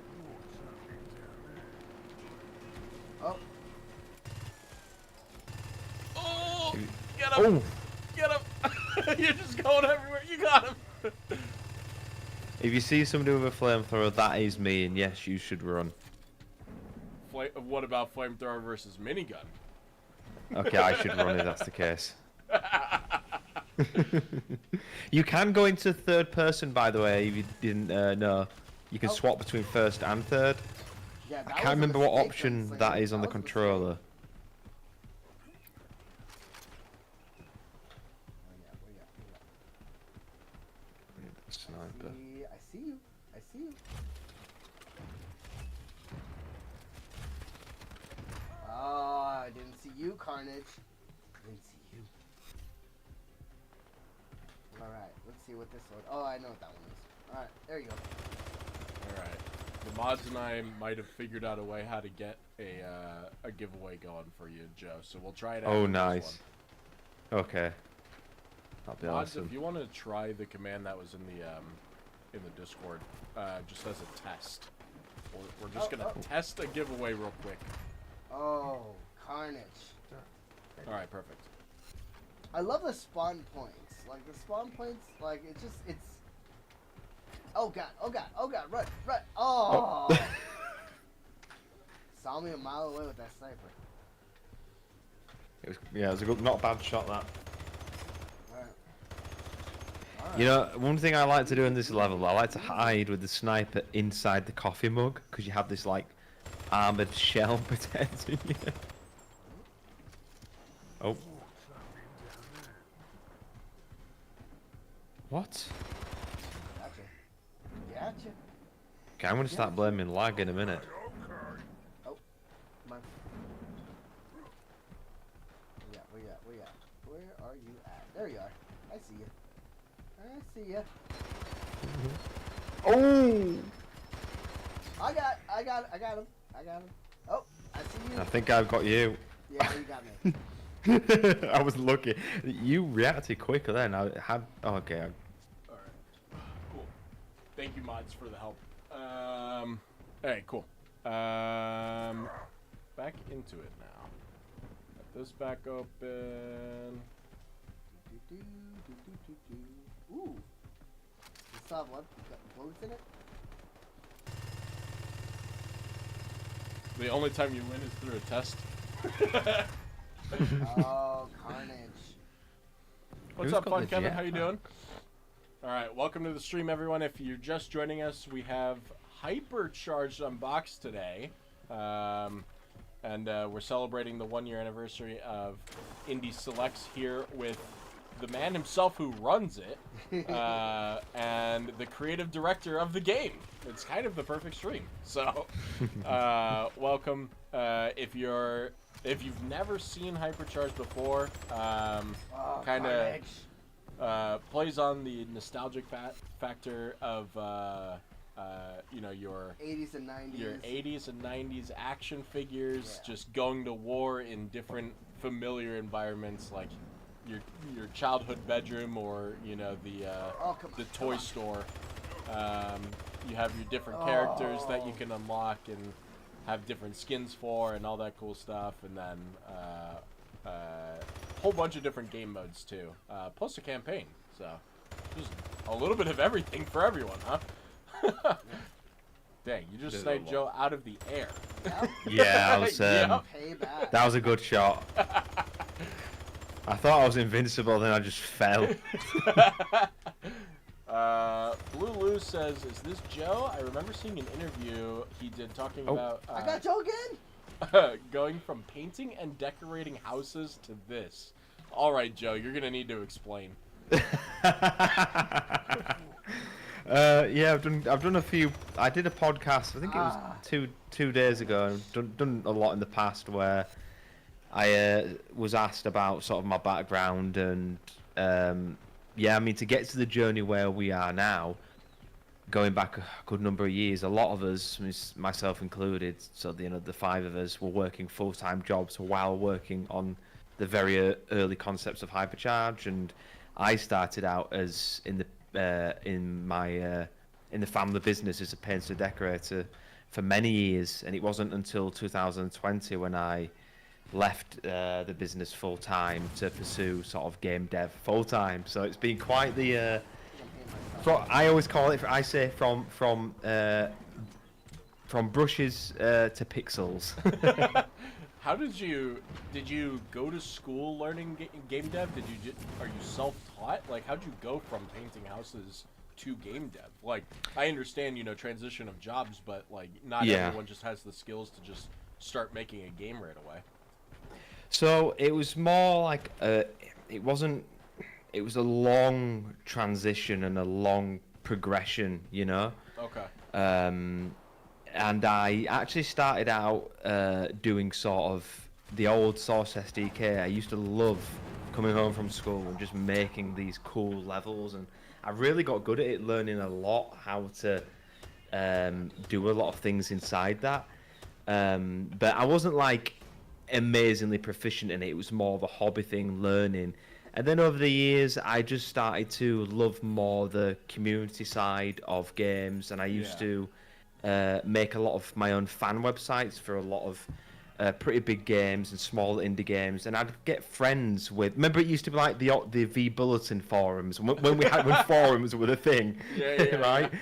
Oh. Oh! Get him! Oh, Get him! You're just going everywhere. You got him! if you see somebody with a flamethrower, that is me, and yes, you should run. What about flamethrower versus minigun? Okay, I should run if that's the case. You can go into third person, by the way, if you didn't know. You can swap between first and third. Yeah, I can't remember what option that is on the controller. Sniper. I see you. I see you. Oh, I didn't see you, Carnage. I didn't see you. Alright, let's see what this one. Oh, I know what that one is. Alright, there you go. Alright. The mods and I might have figured out a way how to get a giveaway going for you, Joe. So we'll try it out. Oh, nice. Okay. That'd be Mods, awesome. if you want to try the command that was in the Discord, just as a test. We're just gonna test a giveaway real quick. Oh, Carnage. Alright, perfect. I love the spawn points. Like, the spawn points, like, it's... Oh, God, oh, God, oh, God, run, run. Oh! Saw me a mile away with that sniper. It was a good, not a bad shot, that. Alright. You know, one thing I like to do in this level, I like to hide with the sniper inside the coffee mug, because you have this, like, armoured shell protecting you. Oh. What? Gotcha. Gotcha. Okay, I'm gonna start blaming lag in a minute. Oh, come on. Where you at? Where are you at? There you are. I see you. I see you. Oh! I got him. Oh, I see you. I think I've got you. Yeah, you got me. I was lucky. You reacted quicker then. I had. Oh, okay. Alright. Cool. Thank you, mods, for the help. Alright, cool. Back into it now. Let this back open. Ooh. You still have what? Bullets in it? The only time you win is through a test. Oh, carnage. What's Who's up, got Fun the Kevin? How you jetpack? doing? All right, welcome to the stream, everyone. If you're just joining us, we have HYPERCHARGE Unboxed today. And we're celebrating the 1-year anniversary of Indie Selects here with the man himself who runs it and the creative director of the game. It's kind of the perfect stream. So, welcome. If you've never seen HYPERCHARGE before, kind of plays on the nostalgic factor of your 80s and 90s. Your 80s and 90s action figures, just going to war in different familiar environments, like your childhood bedroom or the toy store. You have your different characters that you can unlock and have different skins for and all that cool stuff, and then a whole bunch of different game modes too, plus a campaign. So just a little bit of everything for everyone, huh? Dang, you just sniped Joe out of the air. Yep. Yeah, I was, Payback. that was a good shot. I thought I was invincible, then I just fell. Blue Lou says, "Is this Joe? I remember seeing an interview he did talking about I got Joe again. going from painting and decorating houses to this." All right, Joe, you're gonna need to explain. Yeah, I've done a few. I did a podcast. I think it was two days ago. I've done a lot in the past where I was asked about sort of my background and I mean, to get to the journey where we are now, going back a good number of years, a lot of us, myself included, so the 5 of us were working full-time jobs while working on the very early concepts of HYPERCHARGE, and I started out as in the family business as a painter decorator for many years, and it wasn't until 2020 when I left the business full time to pursue sort of game dev full time. So it's been quite the I always call it, I say from brushes to pixels. How did you go to school learning game dev? Are you self-taught? Like, how'd you go from painting houses to game dev? Like, I understand, transition of jobs, but like not everyone just has the skills to just start making a game right away. So it was more like it wasn't. It was a long transition and a long progression, Okay. And I actually started out doing sort of the old Source SDK. I used to love coming home from school and just making these cool levels, and I really got good at it, learning a lot how to do a lot of things inside that. But I wasn't like amazingly proficient in it. It was more of a hobby thing, learning. And then over the years, I just started to love more the community side of games, and I used to make a lot of my own fan websites for a lot of pretty big games and small indie games, and I'd get friends with. Remember, it used to be like the V Bulletin forums when forums were the thing, right? Yeah.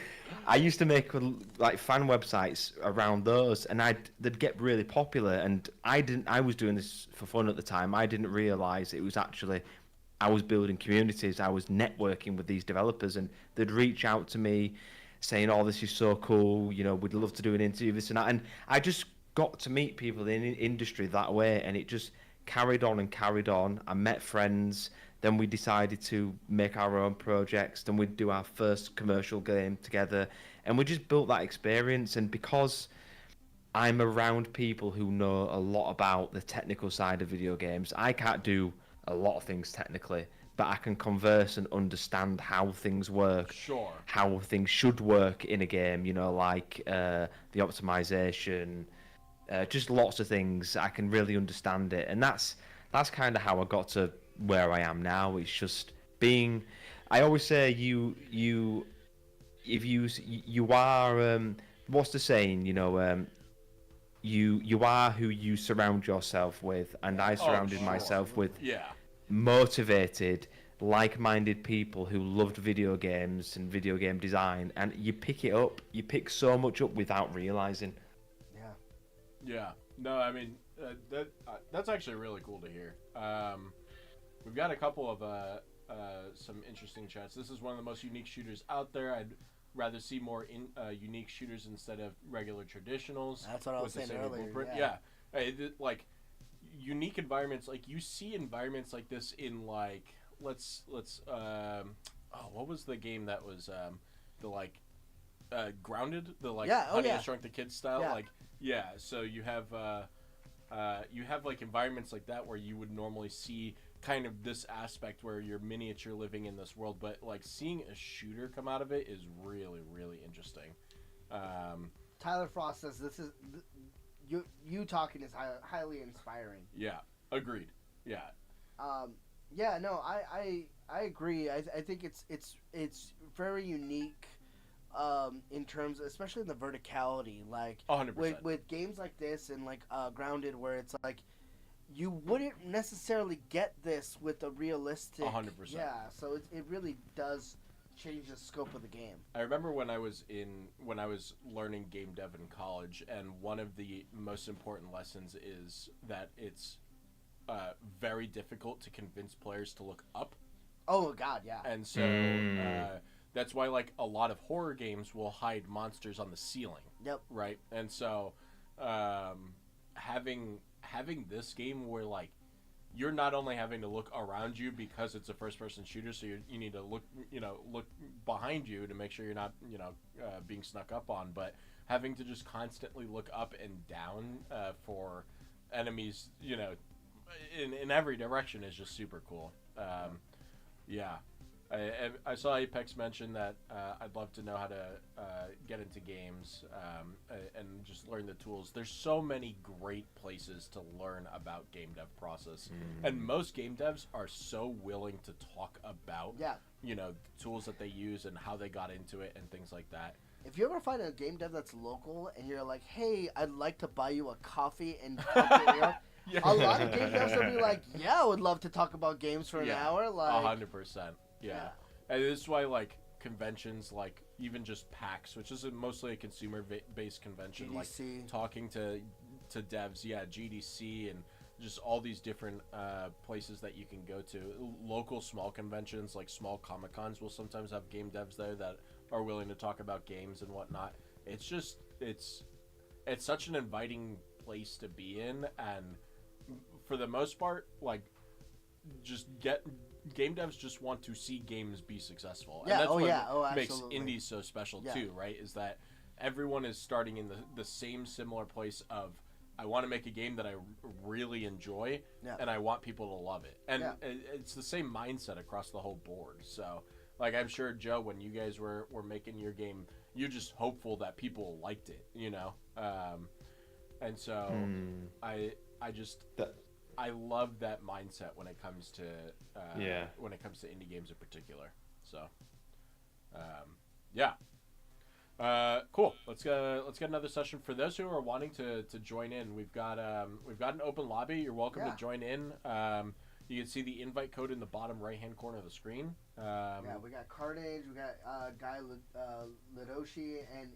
I used to make like fan websites around those, and they'd get really popular. And I was doing this for fun at the time. I didn't realize it was actually I was building communities. I was networking with these developers, and they'd reach out to me saying, "Oh, this is so cool. We'd love to do an interview, this and that." And I just got to meet people in the industry that way, and it just carried on and carried on. I met friends. Then we decided to make our own projects. Then we'd do our first commercial game together, and we just built that experience. And because I'm around people who know a lot about the technical side of video games, I can't do a lot of things technically, but I can converse and understand how things work, how things should work in a game, like the optimization, just lots of things. I can really understand it, and that's kind of how I got to where I am now. It's just being. I always say you are. What's the saying? You are who you surround yourself with, and I surrounded myself with motivated, like-minded people who loved video games and video game design, and you pick it up. You pick so much up without realizing. Yeah. No, I mean, That's actually really cool to hear. We've got a couple of some interesting chats. This is one of the most unique shooters out there. I'd rather see more unique shooters instead of regular traditionals. That's what I was saying earlier. Yeah. Like unique environments. Like you see environments like this in like let's what was the game that was the like Grounded, the like Honey I Shrunk the Kids style, like so you have like environments like that where you would normally see kind of this aspect where you're miniature living in this world, but like seeing a shooter come out of it is really, really interesting. Tyler Frost says this is you talking is highly inspiring. Yeah, agreed. Yeah. No, I agree. I think it's very unique. In terms, especially in the verticality, like 100%. with games like this and like Grounded, where it's like you wouldn't necessarily get this with a realistic 100%. Yeah, so it really does change the scope of the game. I remember when I was learning game dev in college, and one of the most important lessons is that it's very difficult to convince players to look up. Oh God, yeah. And so that's why like a lot of horror games will hide monsters on the ceiling. Yep. Right. And so having this game where like you're not only having to look around you because it's a first person shooter, so you need to look behind you to make sure you're not being snuck up on, but having to just constantly look up and down for enemies in every direction is just super cool. Yeah. I saw Apex mention that I'd love to know how to get into games and just learn the tools. There's so many great places to learn about game dev process, and most game devs are so willing to talk about the tools that they use and how they got into it and things like that. If you ever find a game dev that's local and you're like, hey, I'd like to buy you a coffee and talk to you. Yeah. A lot of game devs will be like, yeah, I would love to talk about games for an hour. Like 100%. Yeah. And this is why, like, conventions, like, even just PAX, which is mostly a consumer-based convention, GDC. Like, talking to devs, GDC, and just all these different places that you can go to. Local small conventions, like small Comic-Cons, will sometimes have game devs there that are willing to talk about games and whatnot. It's just, it's such an inviting place to be in, and for the most part, like, game devs just want to see games be successful. Yeah, and that's what makes absolutely. indies so special too, right? Is that everyone is starting in the same similar place of, I want to make a game that I really enjoy, and I want people to love it. And it's the same mindset across the whole board. So, like, I'm sure, Joe, when you guys were making your game, you're just hopeful that people liked it, and so I love that mindset when it comes to indie games in particular. So, cool. Let's get another session for those who are wanting to join in. We've got an open lobby. You're welcome to join in. You can see the invite code in the bottom right hand corner of the screen. We got Carnage. We got Guy Ladoshi and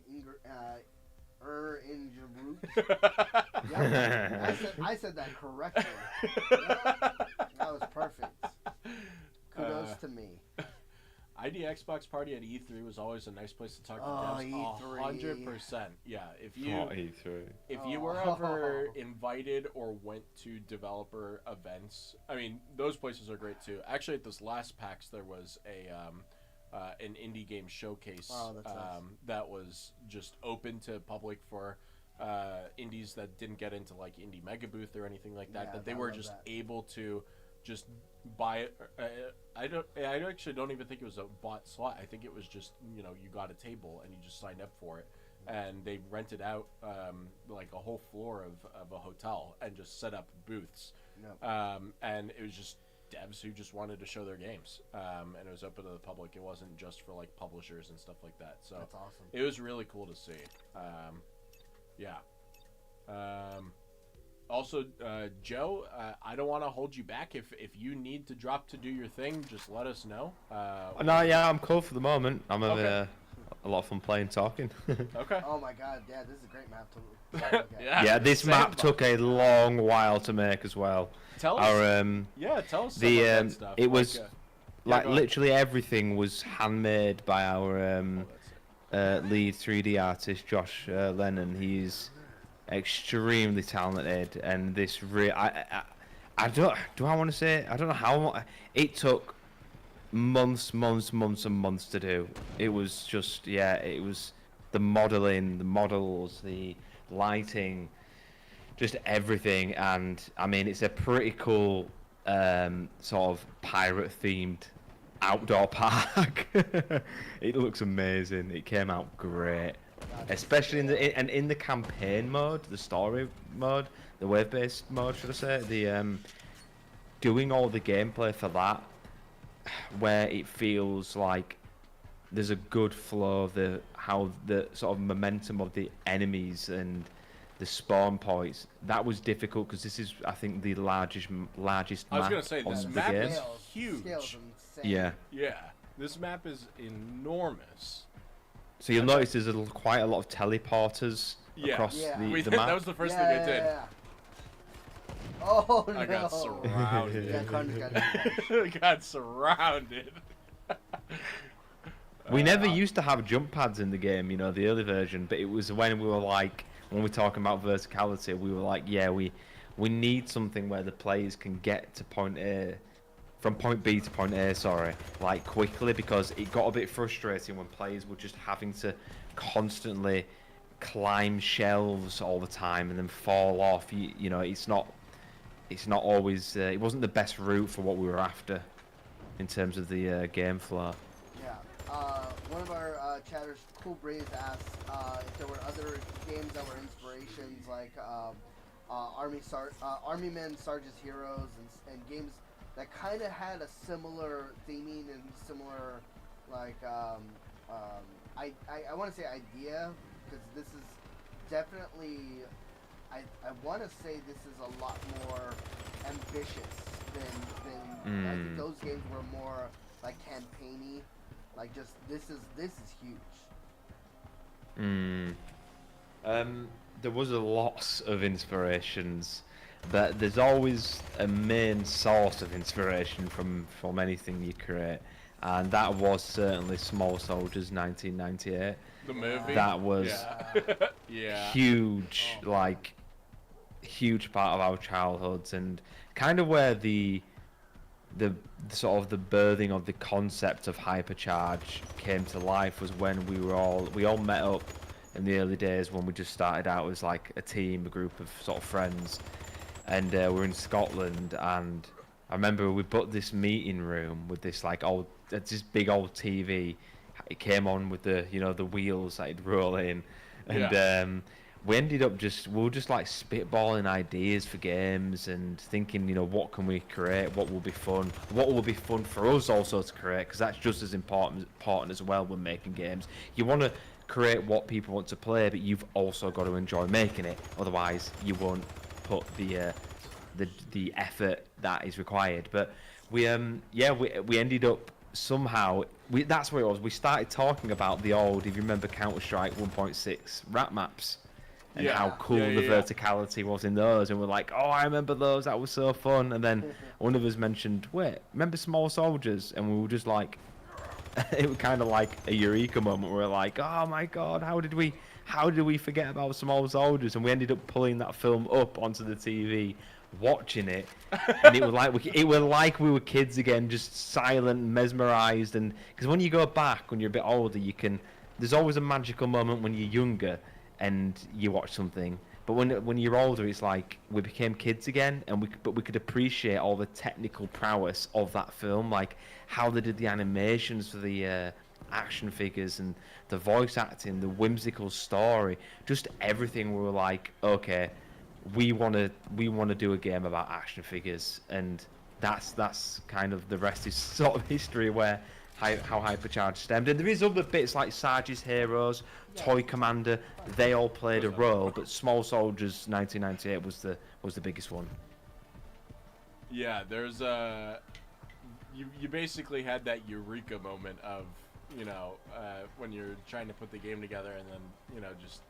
I said that correctly. That was perfect. Kudos to me. ID Xbox party at E3 was always a nice place to talk to devs. E3. 100%. Yeah, if you were ever invited or went to developer events, I mean, those places are great too. Actually, at this last PAX, there was an indie game showcase that was just open to public for indies that didn't get into like Indie Mega Booth or anything like that. That they were just able to just buy it. I actually don't even think it was a bought slot. I think it was just you got a table and you just signed up for it, and they rented out like a whole floor of a hotel and just set up booths. And it was just devs who just wanted to show their games, and it was open to the public. It wasn't just for like publishers and stuff like that. So that's awesome. It was really cool to see. Also, Joe, I don't want to hold you back. If you need to drop to do your thing, just let us know. No, I'm cool for the moment. I'm having a a lot of fun playing, talking. Okay. Oh my god, yeah, this is a great map to look at. Yeah. Yeah, this map Sandbox. took a long while to make as well. Tell us. Tell us some of that stuff. It was go on. literally everything was handmade by our Oh, that's it. lead 3D artist Josh Lennon. He's extremely talented, and this I don't want to say, I don't know how it took months and months to do. It was just it was the modeling, the models, the lighting, just everything. And I mean, it's a pretty cool sort of pirate themed outdoor park. It looks amazing. It came out great, especially in the campaign mode, the story mode, the wave-based mode, should I say? The doing all the gameplay for that, where it feels like there's a good flow of how the sort of momentum of the enemies and the spawn points. That was difficult because this is, I think, the largest I was map gonna say, this on the map game. is huge. Scale's insane. Yeah. Yeah, this map is enormous. So you'll notice there's quite a lot of teleporters Yeah. across Yeah. the That map. was the first thing I did. Yeah. Oh no! I got surrounded. Yeah, Connor's got it. I got surrounded. We never used to have jump pads in the game, the early version, but it was when we were talking about verticality, we were like, yeah, we need something where the players can get to point A, from point B to point A, like quickly, because it got a bit frustrating when players were just having to constantly climb shelves all the time and then fall off. It's not always, it wasn't the best route for what we were after in terms of the game flow. Yeah. One of our chatters, Cool Breeze, asked if there were other games that were inspirations, like Army Men, Sarge's Heroes, and games that kind of had a similar theming and similar, like, I want to say idea, because this is definitely, I want to say this is a lot more ambitious than I think those games were more like campaigny, like just this is huge. There was a lot of inspirations, but there's always a main source of inspiration from anything you create, and that was certainly Small Soldiers 1998. The movie. That was Yeah. huge, huge part of our childhoods, and kind of where the sort of the birthing of the concept of Hypercharge came to life was when we all met up in the early days when we just started out as like a team, a group of sort of friends, and we're in Scotland. And I remember we booked this meeting room with this this big old TV. It came on with the the wheels that'd roll in, and we ended up we were just like spitballing ideas for games and thinking, what can we create, what will be fun for us also to create, because that's just as important as well when making games. You want to create what people want to play, but you've also got to enjoy making it, otherwise you won't put the effort that is required. But we ended up somehow, that's where it was. We started talking about the old, if you remember, Counter-Strike 1.6 rap maps, and how cool the verticality was in those, and we're like, oh, I remember those, that was so fun. And then one of us mentioned, wait, remember Small Soldiers? And we were just like, it was kind of like a eureka moment. We were like, oh my god, how did we forget about Small Soldiers? And we ended up pulling that film up onto the TV, watching it, and it was like we were kids again, just silent, mesmerized. And because when you go back, when you're a bit older, there's always a magical moment when you're younger and you watch something, but when you're older, it's like we became kids again, and we could appreciate all the technical prowess of that film, like how they did the animations for the action figures and the voice acting, the whimsical story, just everything. We were like, okay, we want to do a game about action figures, and that's kind of, the rest is sort of history, where how Hypercharge stemmed. And there is other bits like Sarge's Heroes, Toy Commander, they all played a role, but Small Soldiers 1998 was the biggest one. Yeah, there's you basically had that eureka moment of when you're trying to put the game together, and then just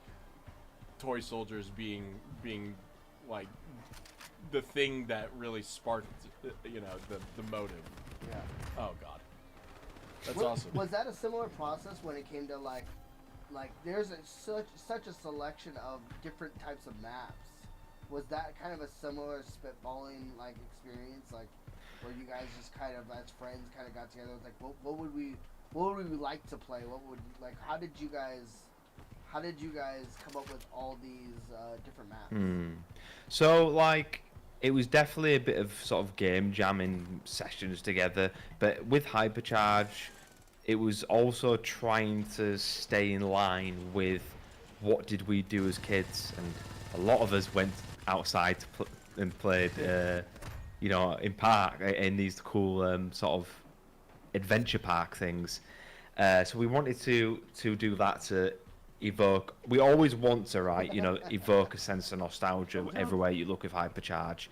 toy soldiers being like the thing that really sparked the motive. Yeah. Oh God, that's awesome. Was that a similar process when it came to like there's such a selection of different types of maps? Was that kind of a similar spitballing like experience, like where you guys just kind of as friends kind of got together? Like, what would we like to play? How did you guys come up with all these different maps? So like, it was definitely a bit of sort of game jamming sessions together, but with Hypercharge, it was also trying to stay in line with what did we do as kids, and a lot of us went outside and played, in park in these cool sort of adventure park things. So we wanted to do that to evoke. We always want to, right? Evoke a sense of nostalgia everywhere you look with Hypercharge.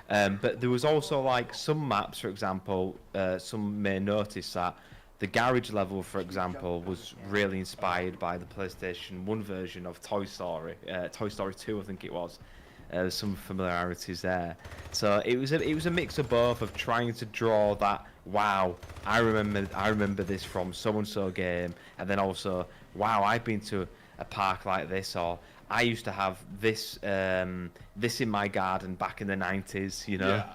But there was also like some maps, for example, some may notice that the garage level, for example, was really inspired by the PlayStation 1 version of Toy Story. Toy Story 2, I think it was. There's some familiarities there. So it was a mix of both, of trying to draw that, wow, I remember this from so and so game, and then also, wow, I've been to a park like this, or I used to have this in my garden back in the 90s, Yeah.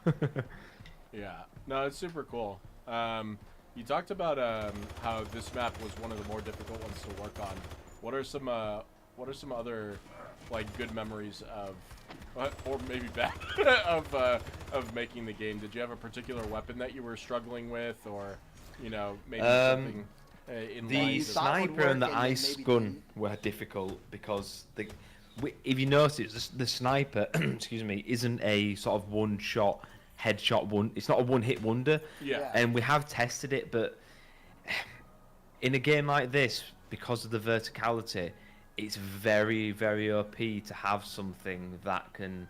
Yeah. No, it's super cool. You talked about how this map was one of the more difficult ones to work on. What are some other like good memories of, or maybe bad, of making the game? Did you have a particular weapon that you were struggling with, or maybe something in the lines of- sniper and the ice gun were difficult because if you notice, the sniper, excuse me, isn't a sort of one-shot headshot one. It's not a one-hit wonder. Yeah. And we have tested it, but in a game like this, because of the verticality, it's very, very OP to have something that can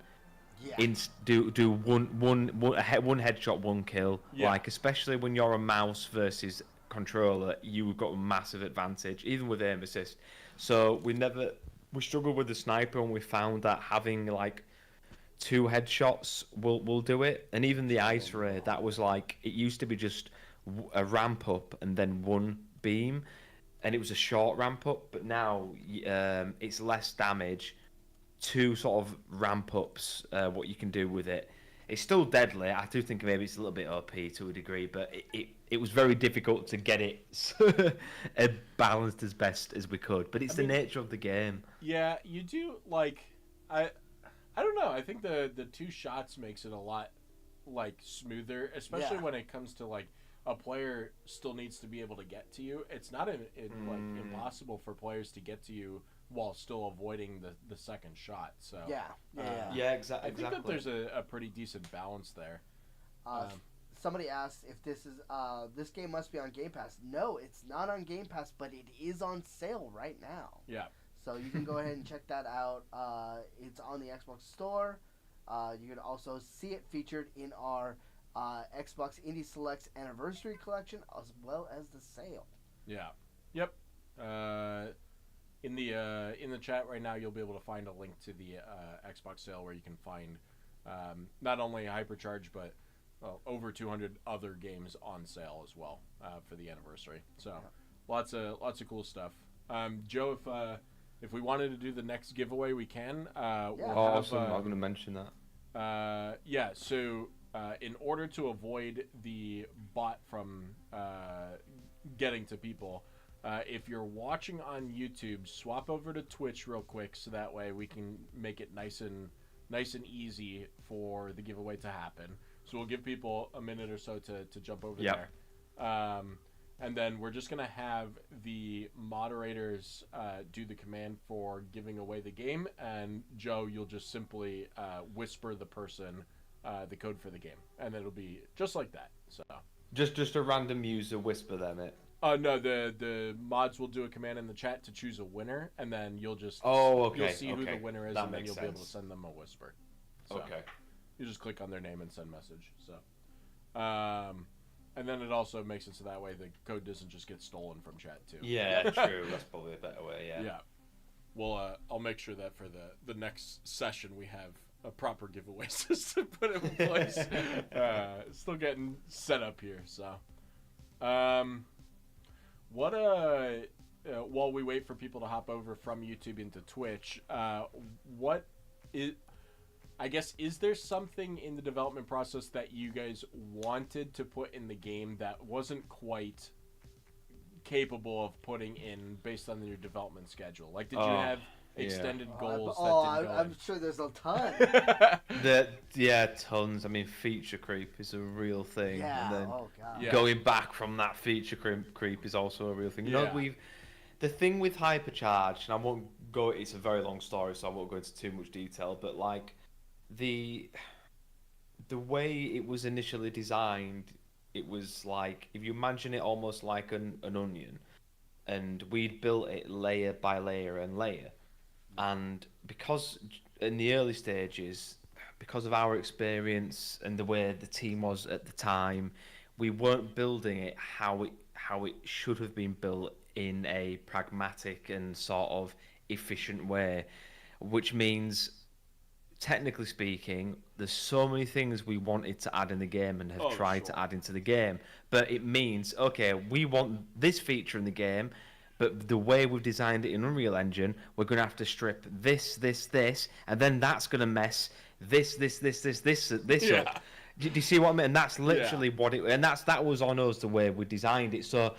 do one headshot, one kill. Yeah. Like, especially when you're a mouse versus controller, you've got a massive advantage, even with aim assist. So we struggled with the sniper, and we found that having like 2 headshots will do it. And even the ice ray, that was like, it used to be just a ramp up and then 1 beam, and it was a short ramp up, but now it's less damage, 2 sort of ramp ups, what you can do with it. It's still deadly. I do think maybe it's a little bit OP to a degree, but it was very difficult to get it balanced as best as we could. But it's the nature of the game. Yeah, you do like I don't know. I think the 2 shots makes it a lot like smoother, especially when it comes to like a player still needs to be able to get to you. It's not like impossible for players to get to you while still avoiding the second shot. So Exactly. I think that there's a pretty decent balance there. Somebody asked if this game must be on Game Pass. No, it's not on Game Pass, but it is on sale right now. Yeah. So you can go ahead and check that out. It's on the Xbox Store. You can also see it featured in our Xbox Indie Selects Anniversary Collection, as well as the sale. Yeah. Yep. In the chat right now, you'll be able to find a link to the Xbox sale where you can find not only Hypercharge, but over 200 other games on sale as well for the anniversary. So lots of cool stuff. Joe, if we wanted to do the next giveaway, we can. Awesome. I'm going to mention that. So in order to avoid the bot from getting to people, if you're watching on YouTube, swap over to Twitch real quick, so that way we can make it nice and easy for the giveaway to happen. So we'll give people a minute or so to jump over there. And then we're just going to have the moderators do the command for giving away the game. And Joe, you'll just simply whisper the person the code for the game. And it'll be just like that. So Just a random user whisper them it. No, the mods will do a command in the chat to choose a winner. And then you'll just you'll see who the winner is, and then you'll be able to send them a whisper. So you just click on their name and send message. So And then it also makes it so that way the code doesn't just get stolen from chat too. Yeah, true. That's probably a better way. Yeah. Yeah. Well, I'll make sure that for the next session we have a proper giveaway system put in place. Still getting set up here, so. While we wait for people to hop over from YouTube into Twitch, is there something in the development process that you guys wanted to put in the game that wasn't quite capable of putting in based on your development schedule? Like, did you have extended goals that didn't go I'm sure there's a ton. Tons. I mean, feature creep is a real thing. Yeah. And then God. going back from that feature creep is also a real thing. You know, the thing with Hypercharge, and I won't go. It's a very long story, so I won't go into too much detail. But like, the way it was initially designed, it was like, if you imagine it almost like an onion, and we'd built it layer by layer and layer. And because in the early stages, because of our experience and the way the team was at the time, we weren't building it how it should have been built in a pragmatic and sort of efficient way, which means, technically speaking, there's so many things we wanted to add in the game and have tried to add into the game. But it means, okay, we want this feature in the game, but the way we've designed it in Unreal Engine, we're going to have to strip this, and then that's going to mess this up. Do you see what I mean? And that's literally what it... And that was on us, the way we designed it. So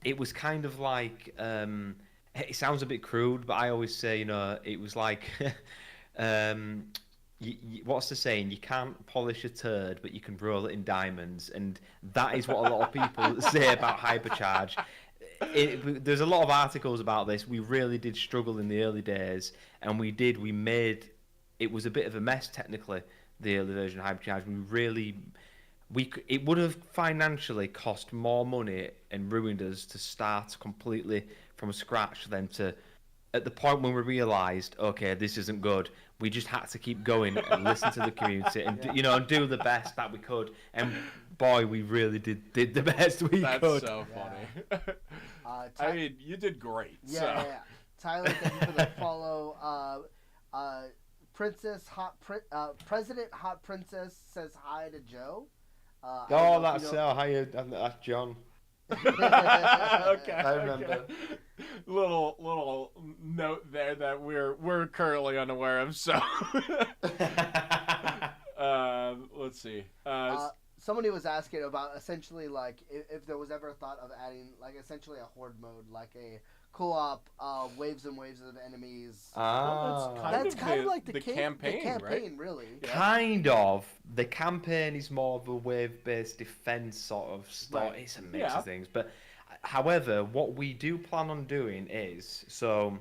it was kind of like... it sounds a bit crude, but I always say, you know, it was like... what's the saying? You can't polish a turd, but you can roll it in diamonds. And that is what a lot of people say about Hypercharge. There's a lot of articles about this. We really did struggle in the early days, and we made it was a bit of a mess technically, the early version of Hypercharge. It would have financially cost more money and ruined us to start completely from scratch than to, at the point when we realised, okay, this isn't good, we just had to keep going and listen to the community and and do the best that we could. And boy, we really did the best we could. That's so funny. I mean, you did great. Yeah. Tyler, thank you for the follow. President Hot Princess says hi to Joe. That's John. Okay. I remember. Okay. Little note there that we're currently unaware of. So, let's see. Somebody was asking about essentially like if there was ever a thought of adding like essentially a horde mode, like a co-op, waves and waves of enemies. That's kind of like the campaign, right? Really. Yeah. Kind of. The campaign is more of a wave-based defense sort of style. Right. It's a mix of things. But, however, what we do plan on doing is, so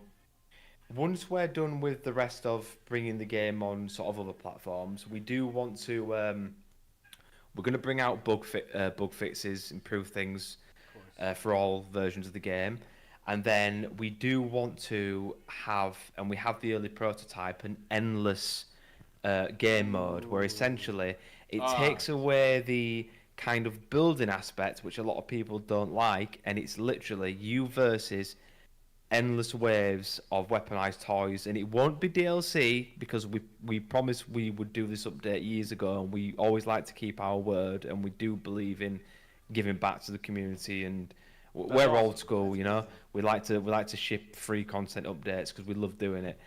once we're done with the rest of bringing the game on sort of other platforms, we do want to, we're going to bring out bug fixes, improve things for all versions of the game. And then we do want to have, and we have the early prototype, an endless game mode where essentially it takes away the kind of building aspect, which a lot of people don't like, and it's literally you versus endless waves of weaponized toys. And it won't be DLC, because we promised we would do this update years ago, and we always like to keep our word, and we do believe in giving back to the community. And we're old school, We like to ship free content updates because we love doing it,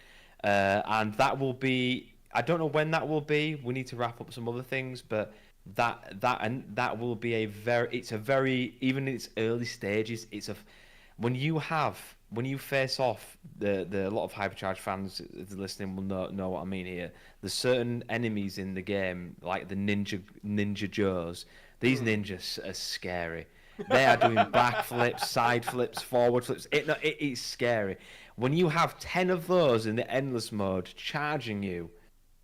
and that will be. I don't know when that will be. We need to wrap up some other things, but that will be It's a very, even in its early stages. When you face off a lot of Hypercharge fans listening will know what I mean here. There's certain enemies in the game like the Ninja Joes. These ninjas are scary. They are doing backflips, side flips, forward flips. It's scary. When you have 10 of those in the endless mode charging you,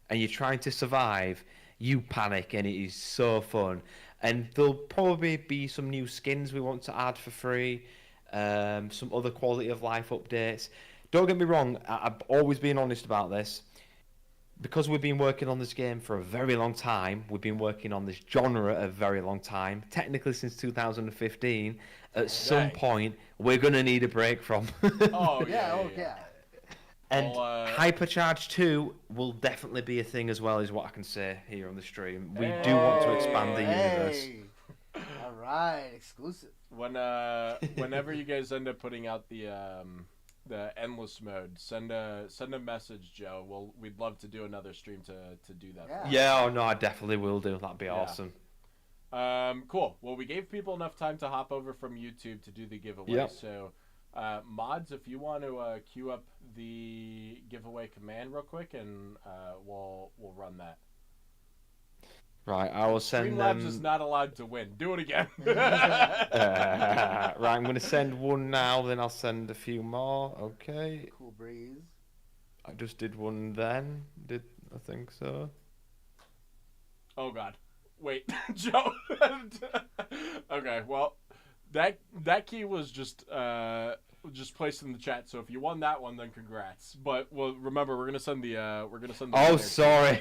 and you're trying to survive, you panic, and it is so fun. And there'll probably be some new skins we want to add for free, some other quality of life updates. Don't get me wrong, I've always been honest about this. because we've been working on this game for a very long time, we've been working on this genre a very long time, technically since 2015, at some point, we're going to need a break from. Oh, yeah. And Well, HYPERCHARGE 2 will definitely be a thing as well, is what I can say here on the stream. We do want to expand the universe. All right, exclusive. Whenever you guys end up putting out the endless mode, send a message, Joe. We'd love to do another stream to do that. Yeah. Yeah, oh no, I definitely will do. That'd be Yeah. awesome. Cool. Well, we gave people enough time to hop over from YouTube to do the giveaway. Yep. So, mods, if you want to queue up the giveaway command real quick, and we'll run that. Right, I will send them. Streamlabs is not allowed to win. Do it again. Right, I'm going to send one now, then I'll send a few more. Okay. Cool breeze. I just did one then. I think so? Oh God. Wait, Joe. Okay, well, that key was just placed in the chat. So if you won that one, then congrats. But well, remember, we're gonna send the Oh, sorry.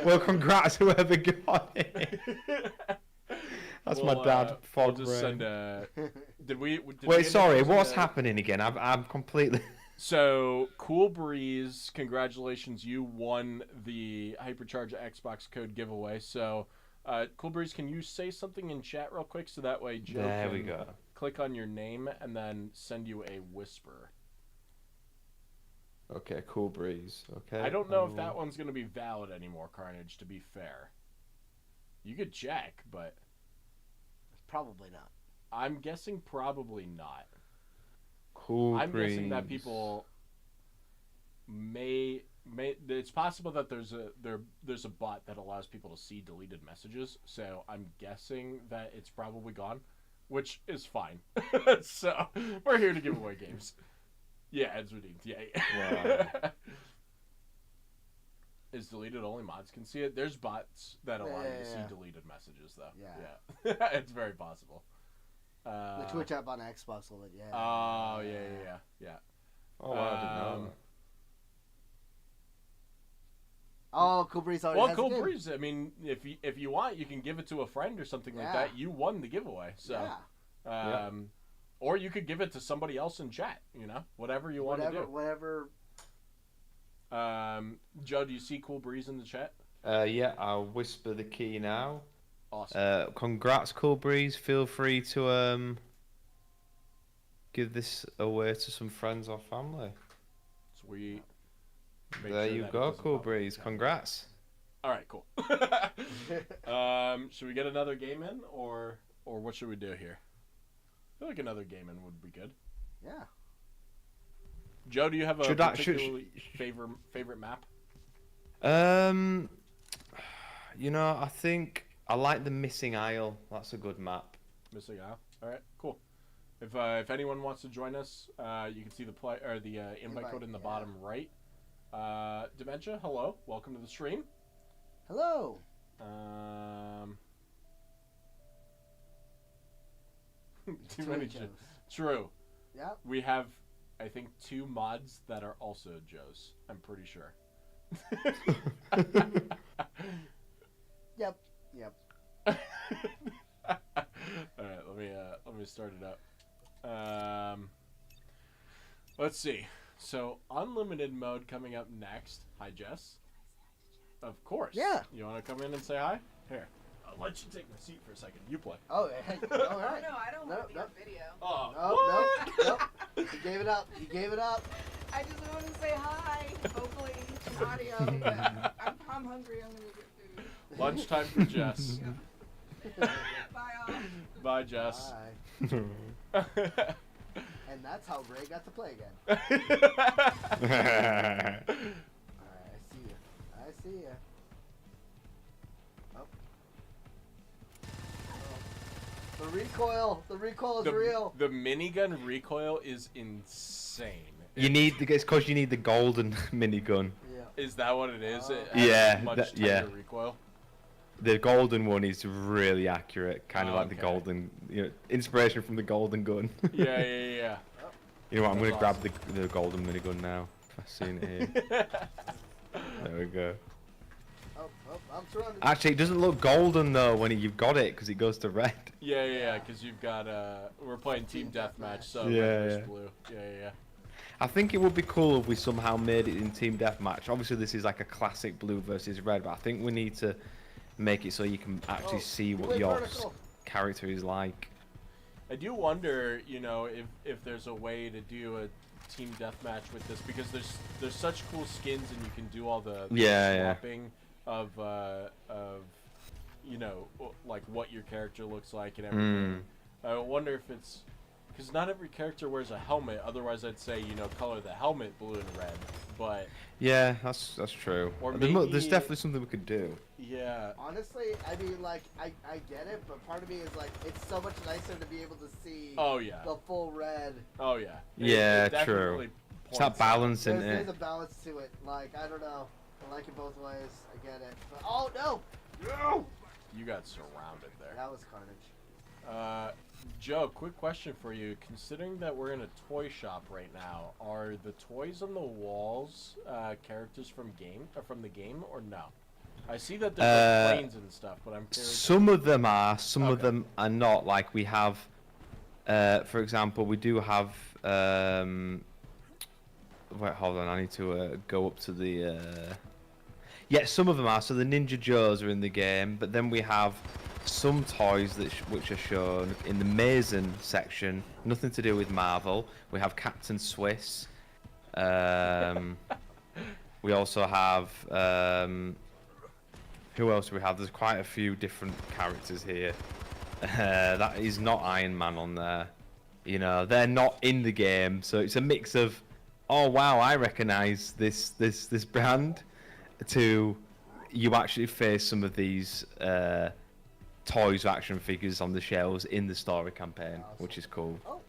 Well, congrats whoever got it. That's my dad. We'll Fog just brain. send. Did we? Wait, sorry. What's happening again? I'm completely. So, Cool Breeze, congratulations, you won the Hypercharge Xbox code giveaway. So, Cool Breeze, can you say something in chat real quick so that way Joe There can we go. click on your name and then send you a whisper? Okay, Cool Breeze. Okay. I don't know if that one's going to be valid anymore, Carnage, to be fair. You could check, but Probably not. I'm guessing probably not. Cool I'm Breeze. guessing that people may it's possible that there's a bot that allows people to see deleted messages, so I'm guessing that it's probably gone, which is fine. So we're here to give away games. Yeah, it's redeemed. Yeah. Wow. Is deleted only mods can see it? There's bots that allow you to see Yeah. deleted messages though. Yeah. Yeah. It's very possible. The Twitch app on Xbox will let yeah. Oh yeah. Oh, I didn't know. Oh, Cool Breeze already Well, has Cool the game. Breeze. I mean, if you want, you can give it to a friend or something like Yeah. that. You won the giveaway, so Yeah. or you could give it to somebody else in chat. You know, whatever you want to do. Whatever. Joe, do you see Cool Breeze in the chat? Yeah, I'll whisper the key now. Awesome. Congrats, Cool Breeze. Feel free to give this away to some friends or family. Sweet. Make There sure you that it go, doesn't Cool pop Breeze. up. Congrats. All right, cool. Should we get another game in, or what should we do here? I feel like another game in would be good. Yeah. Joe, do you have a Should I- particularly favorite map? You know, I think I like the Missing Isle. That's a good map. Missing out. All right, cool. If anyone wants to join us, you can see the invite code in the bottom right. Dementia, hello, welcome to the stream. Hello. Too many Joes. True. Yeah. We have, I think, 2 mods that are also Joes. I'm pretty sure. Yep. All right, let me start it up. Let's see. So, unlimited mode coming up next. Hi, Jess. Of course. Yeah. You want to come in and say hi? Here. I'll let you take my seat for a second. You play. Oh, hey. All Oh right. no, I don't want to be on video. Oh, Nope. You gave it up. You gave it up. I just want to say hi. Hopefully, some audio. But I'm hungry. I'm gonna get food. Lunchtime for Jess. Bye all. Bye, Jess. Bye. And that's how Ray got to play again. All right, I see you. I see you. Oh. The recoil is real. The minigun recoil is insane. It's because you need the golden minigun. Yeah. Is that what it is? It Yeah, has much that- tighter yeah. recoil. The golden one is really accurate, kind of like the Okay. golden, inspiration from the golden gun. Yeah. You know what? I'm That's gonna grab the golden minigun now. I've seen it here. There we go. Oh, I'm surrounded. Actually, it doesn't look golden though when you've got it because it goes to red. Yeah, because you've got we're playing team deathmatch, so Yeah, red versus yeah. blue. Yeah. I think it would be cool if we somehow made it in team deathmatch. Obviously, this is like a classic blue versus red, but I think we need to make it so you can actually see what went your vertical. character is like. I do wonder, if there's a way to do a team deathmatch with this, because there's such cool skins and you can do all the Yeah. swapping of like what your character looks like and everything. I wonder if it's because not every character wears a helmet. Otherwise, I'd say color the helmet blue and red. But Yeah, that's true. Or There's maybe- definitely something we could do. yeah, Honestly, I mean, like, I get it, but part of me is like, it's so much nicer to be able to see oh yeah, the full red. oh yeah. Yeah, true. definitely It's that points out. balance in There's it. a balance to it. Like, I don't know. I like it both ways. I get it. But, oh, no! No! You got surrounded there. That was carnage. Joe, quick question for you. Considering that we're in a toy shop right now, are the toys on the walls characters from the game, or no? I see that there's like planes and stuff, but I'm curious. Some of them are, some of Okay. them are not. Like we have, for example, we do have. Wait, hold on. I need to go up to the. Yeah, some of them are. So the Ninja Joes are in the game, but then we have some toys which are shown in the Mason section. Nothing to do with Marvel. We have Captain Swiss. We also have. Who else do we have? There's quite a few different characters here. That is not Iron Man on there. They're not in the game, so it's a mix of, oh wow, I recognise this brand, to you actually face some of these toys or action figures on the shelves in the story campaign, which is cool. Oh,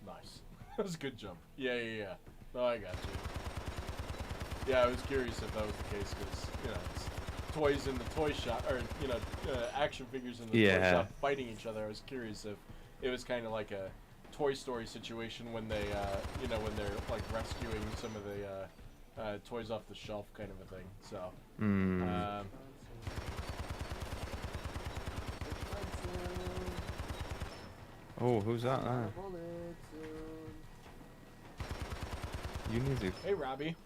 Nice. That was a good jump. Yeah. No, I got you. Yeah, I was curious if that was the case because it's toys in the toy shop, or action figures in the toy Yeah. shop fighting each other. I was curious if it was kind of like a Toy Story situation when they, when they're like rescuing some of the toys off the shelf, kind of a thing. So. Oh, who's that? You need to. Hey, Robbie.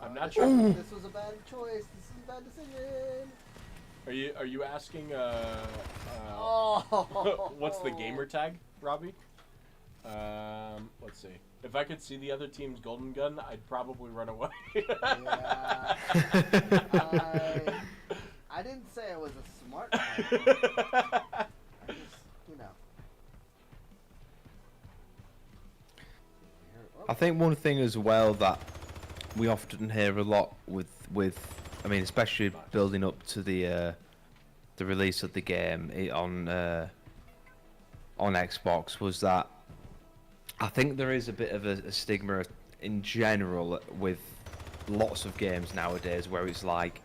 I'm not sure. This was a bad choice. This is a bad decision. Are you asking Oh. what's the gamer tag, Robbie? Let's see. If I could see the other team's golden gun, I'd probably run away. Yeah. I didn't say I was a smart player. I just, I think one thing as well that we often hear a lot with I mean, especially building up to the release of the game on Xbox, was that I think there is a bit of a stigma in general with lots of games nowadays where it's like,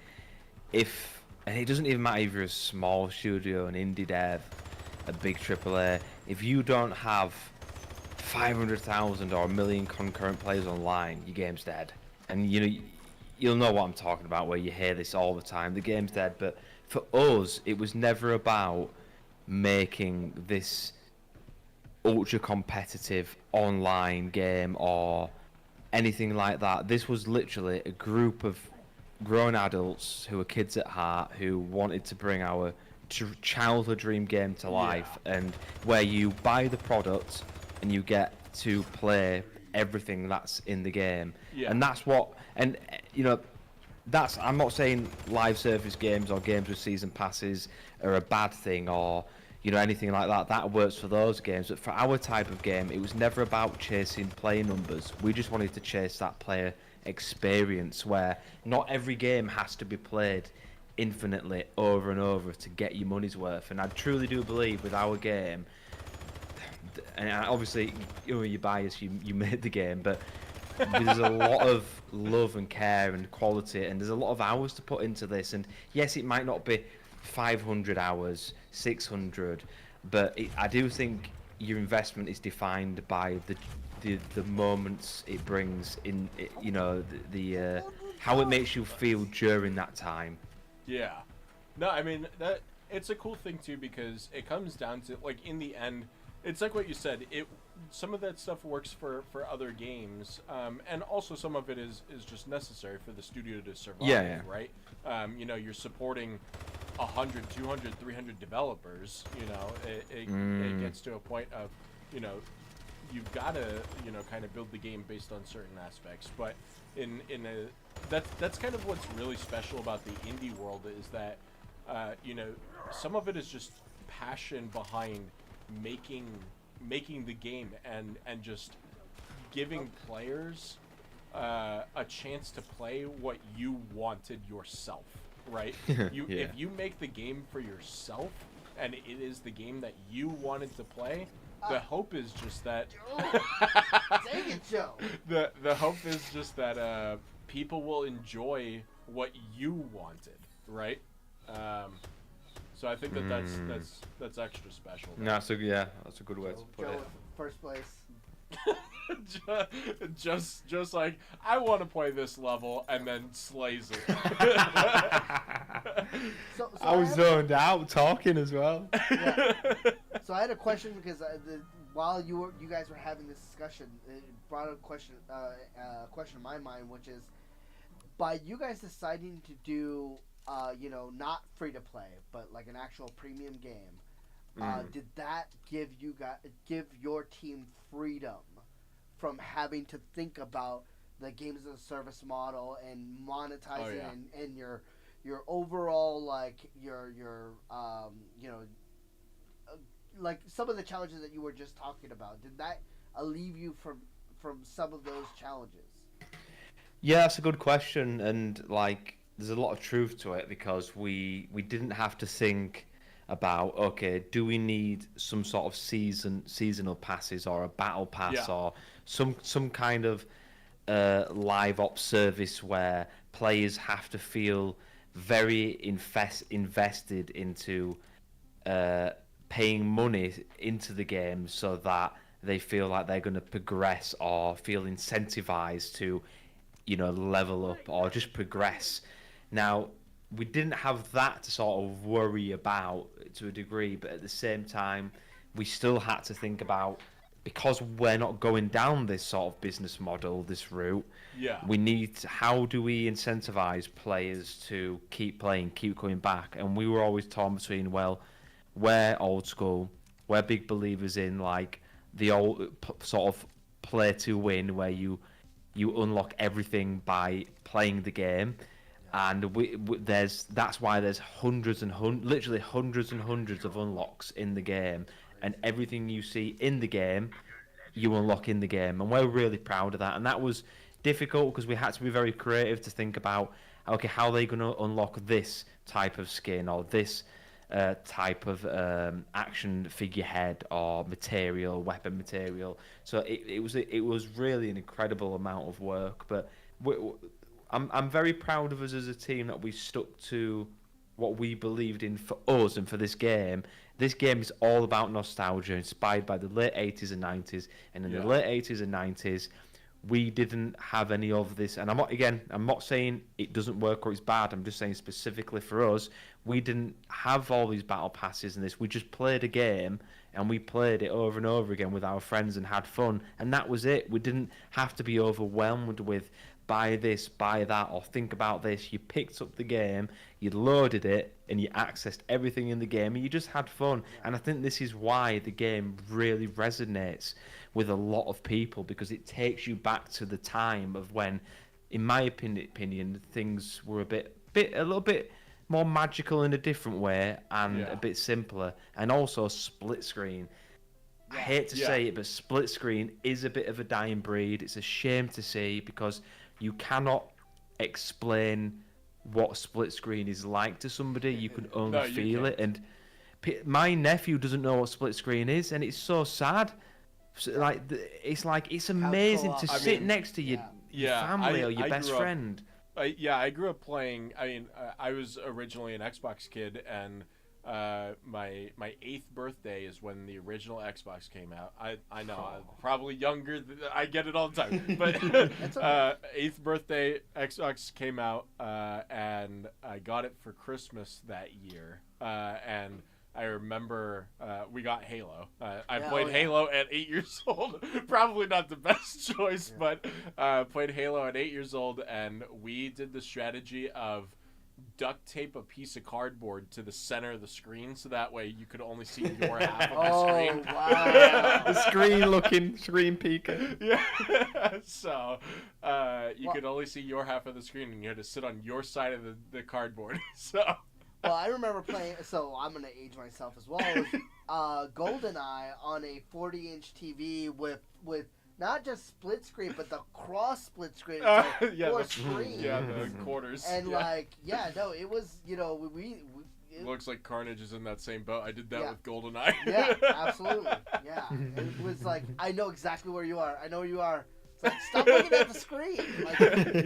and it doesn't even matter if you're a small studio, an indie dev, a big AAA, if you don't have 500,000 or 1 million concurrent players online, your game's dead. And you'll know what I'm talking about, where you hear this all the time. The game's dead. But for us, it was never about making this ultra competitive online game or anything like that. This was literally a group of grown adults who were kids at heart, who wanted to bring our childhood dream game to life, and where you buy the product and you get to play everything that's in the game. Yeah. And that's what, and that's, I'm not saying live service games or games with season passes are a bad thing or anything like that. That works for those games, but for our type of game, it was never about chasing player numbers. We just wanted to chase that player experience where not every game has to be played infinitely over and over to get your money's worth. And I truly do believe with our game, and obviously you're biased, you made the game, but there's a lot of love and care and quality, and there's a lot of hours to put into this. And yes, it might not be 500 hours, 600, but I do think your investment is defined by the moments it brings in, you know, the how it makes you feel during that time. Yeah. No, I mean that it's a cool thing too because it comes down to like in the end, it's like what you said. Some of that stuff works for other games, and also some of it is just necessary for the studio to survive. Yeah. Right. You know, you're supporting 100, 200, 300 developers. You know, it gets to a point of, you know, you've got to, you know, kind of build the game based on certain aspects, but that's kind of what's really special about the indie world is that you know, some of it is just passion behind making the game and just giving players a chance to play what you wanted yourself, right? If you make the game for yourself and it is the game that you wanted to play, the hope is just that Dang it, Joe. the hope is just that people will enjoy what you wanted, right? So I think that's extra special. No, that's a good way to put Joe, it. first place. just like I want to play this level and then slays it. So I was zoned out talking as well. Yeah. So I had a question because while you guys were having this discussion, it brought a question in my mind, which is by you guys deciding to do you know, not free to play, but like an actual premium game. Did that give your team freedom from having to think about the games as a service model and monetizing and your overall like your you know, like some of the challenges that you were just talking about? Did that alleviate you from some of those challenges? Yeah, that's a good question, and like there's a lot of truth to it because we didn't have to think about, okay, do we need some sort of seasonal passes or a battle pass or some kind of live ops service where players have to feel very invested into paying money into the game so that they feel like they're going to progress or feel incentivized to, you know, level up or just progress. Now, we didn't have that to sort of worry about to a degree, but at the same time, we still had to think about, because we're not going down this sort of business model, this route, we need to, how do we incentivize players to keep playing, keep coming back? And we were always torn between, well, we're old school, we're big believers in like the old sort of play to win, where you unlock everything by playing the game. And that's why there's literally hundreds and hundreds of unlocks in the game, and everything you see in the game, you unlock in the game, and we're really proud of that. And that was difficult because we had to be very creative to think about, okay, how are they going to unlock this type of skin or this type of action figurehead or material, weapon material. So it was really an incredible amount of work, but I'm very proud of us as a team that we stuck to what we believed in for us and for this game. This game is all about nostalgia, inspired by the late 80s and 90s. And in the late 80s and 90s, we didn't have any of this. And I'm not saying it doesn't work or it's bad. I'm just saying specifically for us, we didn't have all these battle passes and this. We just played a game, and we played it over and over again with our friends and had fun. And that was it. We didn't have to be overwhelmed with buy this, buy that, or think about this. You picked up the game, you loaded it, and you accessed everything in the game, and you just had fun. And I think this is why the game really resonates with a lot of people, because it takes you back to the time of when, in my opinion, things were a little bit more magical in a different way and a bit simpler, and also split screen. I hate to say it, but split screen is a bit of a dying breed. It's a shame to see, because you cannot explain what split screen is like to somebody. You can only feel it. And my nephew doesn't know what split screen is, and it's so sad. So, it's amazing to sit next to your family or your best friend. I grew up playing. I mean, I was originally an Xbox kid, and my 8th birthday is when the original Xbox came out. I know I'm probably younger. I get it all the time. But That's okay. 8th birthday Xbox came out, and I got it for Christmas that year. And I remember we got Halo. I Yeah, played oh, yeah. Halo at 8 years old. Probably not the best choice, but played Halo at 8 years old, and we did the strategy of duct tape a piece of cardboard to the center of the screen so that way you could only see your half of the Oh, screen. wow. The screen peeker. Yeah. So you could only see your half of the screen, and you had to sit on your side of the cardboard. So Well, I remember playing, so I'm going to age myself as well. It was, GoldenEye on a 40-inch TV with not just split screen, but the cross split screen. yeah, four the, screens. yeah, the quarters. And yeah. it was, it, Looks like Carnage is in that same boat. I did that Yeah. with GoldenEye. yeah, absolutely. Yeah. It was like, I know exactly where you are. I know where you are. It's like, stop looking at the screen. Like,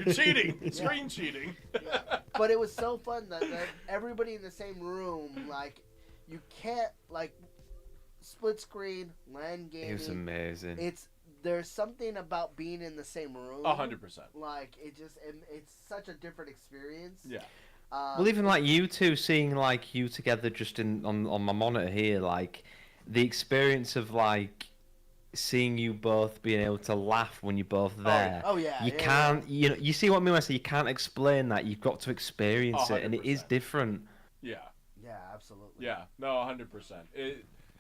You're cheating. Yeah. Screen cheating. yeah. But it was so fun that everybody in the same room, like, you can't, like, split screen, LAN gaming. It was amazing. There's something about being in the same room. 100%. Like, it's such a different experience. Yeah. Well, even like you two seeing like you together just on my monitor here, like the experience of like seeing you both being able to laugh when you're both there. Oh yeah. You yeah, can't, you see what I mean when I say you can't explain that. You've got to experience it, and it is 100%. different. Yeah. Yeah, absolutely. Yeah. No, 100%.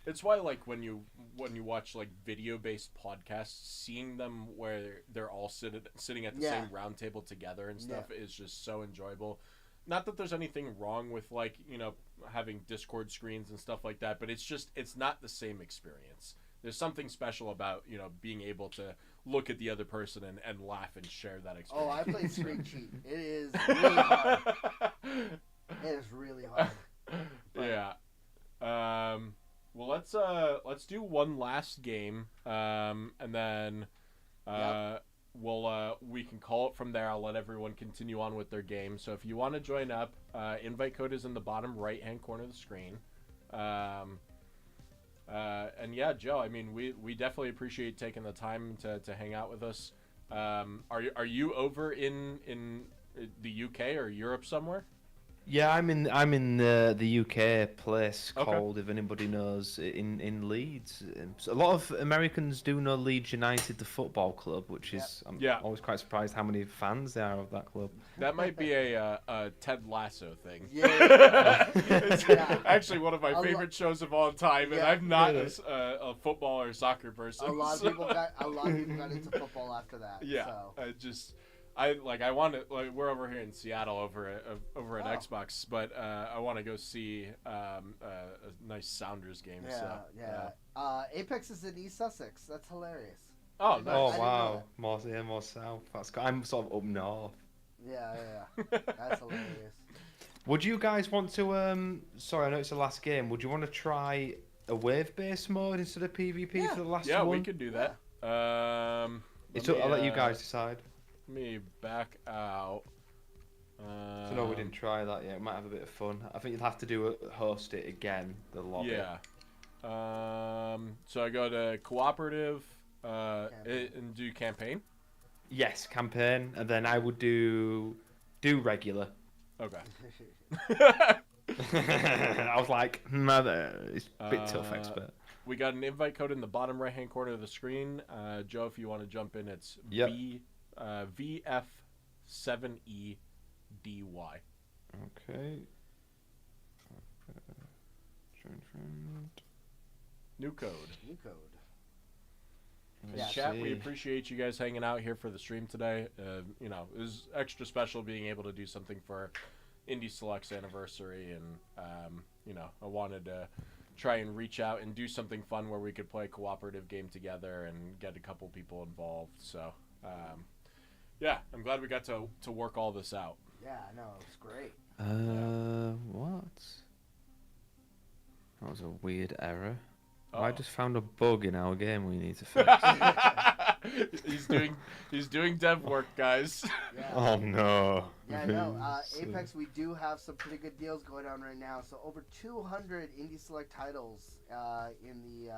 It's why like when you watch like video-based podcasts, seeing them where they're all sitting at the Yeah. same round table together and stuff is just so enjoyable. Not that there's anything wrong with like, having Discord screens and stuff like that, but it's not the same experience. There's something special about, being able to look at the other person and laugh and share that experience. Oh, I played Screen Cheat. It is really hard. It is really hard. But, Yeah. Well, let's do one last game, and then we can call it from there. I'll let everyone continue on with their game. So if you want to join up, invite code is in the bottom right-hand corner of the screen. And yeah, Joe, I mean, we definitely appreciate taking the time to hang out with us. Are you over in the UK or Europe somewhere? Yeah, I'm in the UK place Okay. called, if anybody knows, in Leeds. So a lot of Americans do know Leeds United, the football club, which is I'm Yeah. always quite surprised how many fans there are of that club. That might be a Ted Lasso thing. Yeah. It's Yeah. actually one of my A lo- favorite shows of all time, and Yeah. I'm not a football or soccer person. A lot of so- people got into football after that. Yeah, So. I want to like we're over here in Seattle over at Oh. Xbox, but I want to go see a nice Sounders game. Yeah, so, yeah. Apex is in East Sussex. That's hilarious. Oh, I nice. Oh didn't know wow, more south. I'm sort of up north. Yeah. That's hilarious. Would you guys want to? Sorry, I know it's the last game. Would you want to try a wave-based mode instead of PvP Yeah. for the last Yeah, one? we could do that. I'll let you guys decide. Let me back out. So no, we didn't try that yet. We might have a bit of fun. I think you'll have to host it again, the lobby. Yeah. So I go to cooperative and do campaign. Yes, campaign, and then I would do regular. Okay. I was like, it's a bit tough, expert. We got an invite code in the bottom right-hand corner of the screen. Joe, if you want to jump in, it's Yep. VF7EDY. Okay. Join friend. New code. New code. Let's Chat, we see. appreciate you guys hanging out here for the stream today. It was extra special being able to do something for Indie Select's anniversary, and I wanted to try and reach out and do something fun where we could play a cooperative game together and get a couple people involved. So, yeah, I'm glad we got to work all this out. Yeah, no, it's great. What? That was a weird error. Oh. I just found a bug in our game we need to fix. he's doing dev work, guys. Yeah. Oh no. Yeah, no. Apex, we do have some pretty good deals going on right now. So over 200 Indie Select titles in the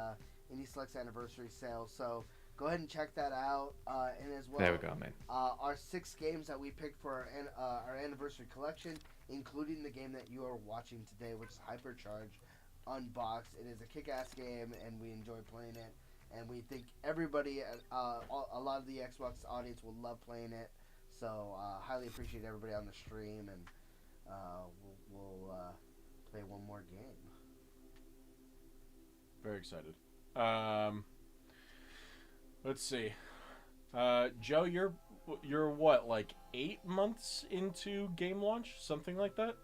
Indie Select's anniversary sale. So go ahead and check that out. And as well, There we go, man. our 6 games that we picked for our anniversary collection, including the game that you are watching today, which is HYPERCHARGE Unboxed. It is a kick-ass game, and we enjoy playing it. And we think everybody, a lot of the Xbox audience will love playing it. So highly appreciate everybody on the stream, and we'll play one more game. Very excited. Let's see. Joe, you're what, like 8 months into game launch, something like that?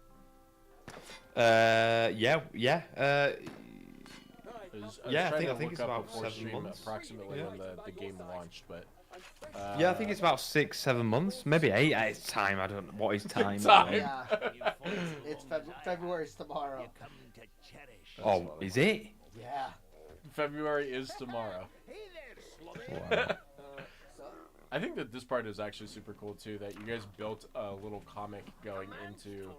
Yeah. I think it's about before 7 months. approximately Yeah. when the game launched, but Yeah, I think it's about 6, 7 months, maybe 8 at its time. I don't know what is time. Time. Yeah, it's February's tomorrow. That's Oh, funny. is it? Yeah. February is tomorrow. Wow. I think that this part is actually super cool too. That you guys built a little comic going into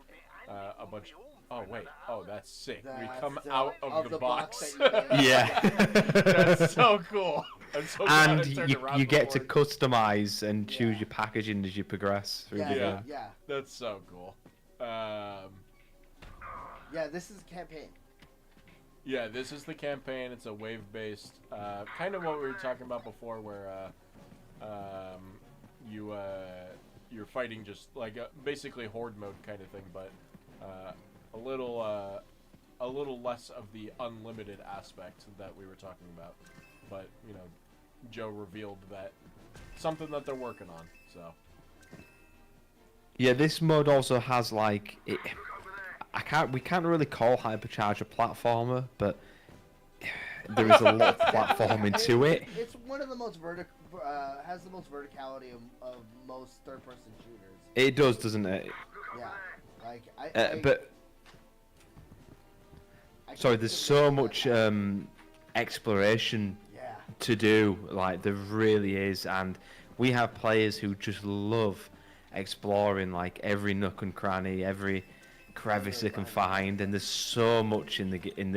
a bunch. Oh wait. Oh, that's sick. We come out of the box. that you Yeah. That's so cool. I'm so glad I And turned around you get to before. customize and choose Yeah. your packaging as you progress through Yeah, the Yeah. game. yeah. That's so cool. Yeah, this is a campaign. Yeah, this is the campaign. It's a wave-based, kind of what we were talking about before, where you're fighting just like basically horde mode kind of thing, but a little less of the unlimited aspect that we were talking about. But you know, Joe revealed that something that they're working on. So Yeah, this mode also has like it. We can't really call Hypercharge a platformer, but there is a lot of platforming to it. It's one of the most has the most verticality of most third-person shooters. It does, doesn't it? Yeah, like But I sorry, can't there's think so of much exploration Yeah, to do. Like there really is, and we have players who just love exploring like every nook and cranny, every crevice they can find, and there's so much in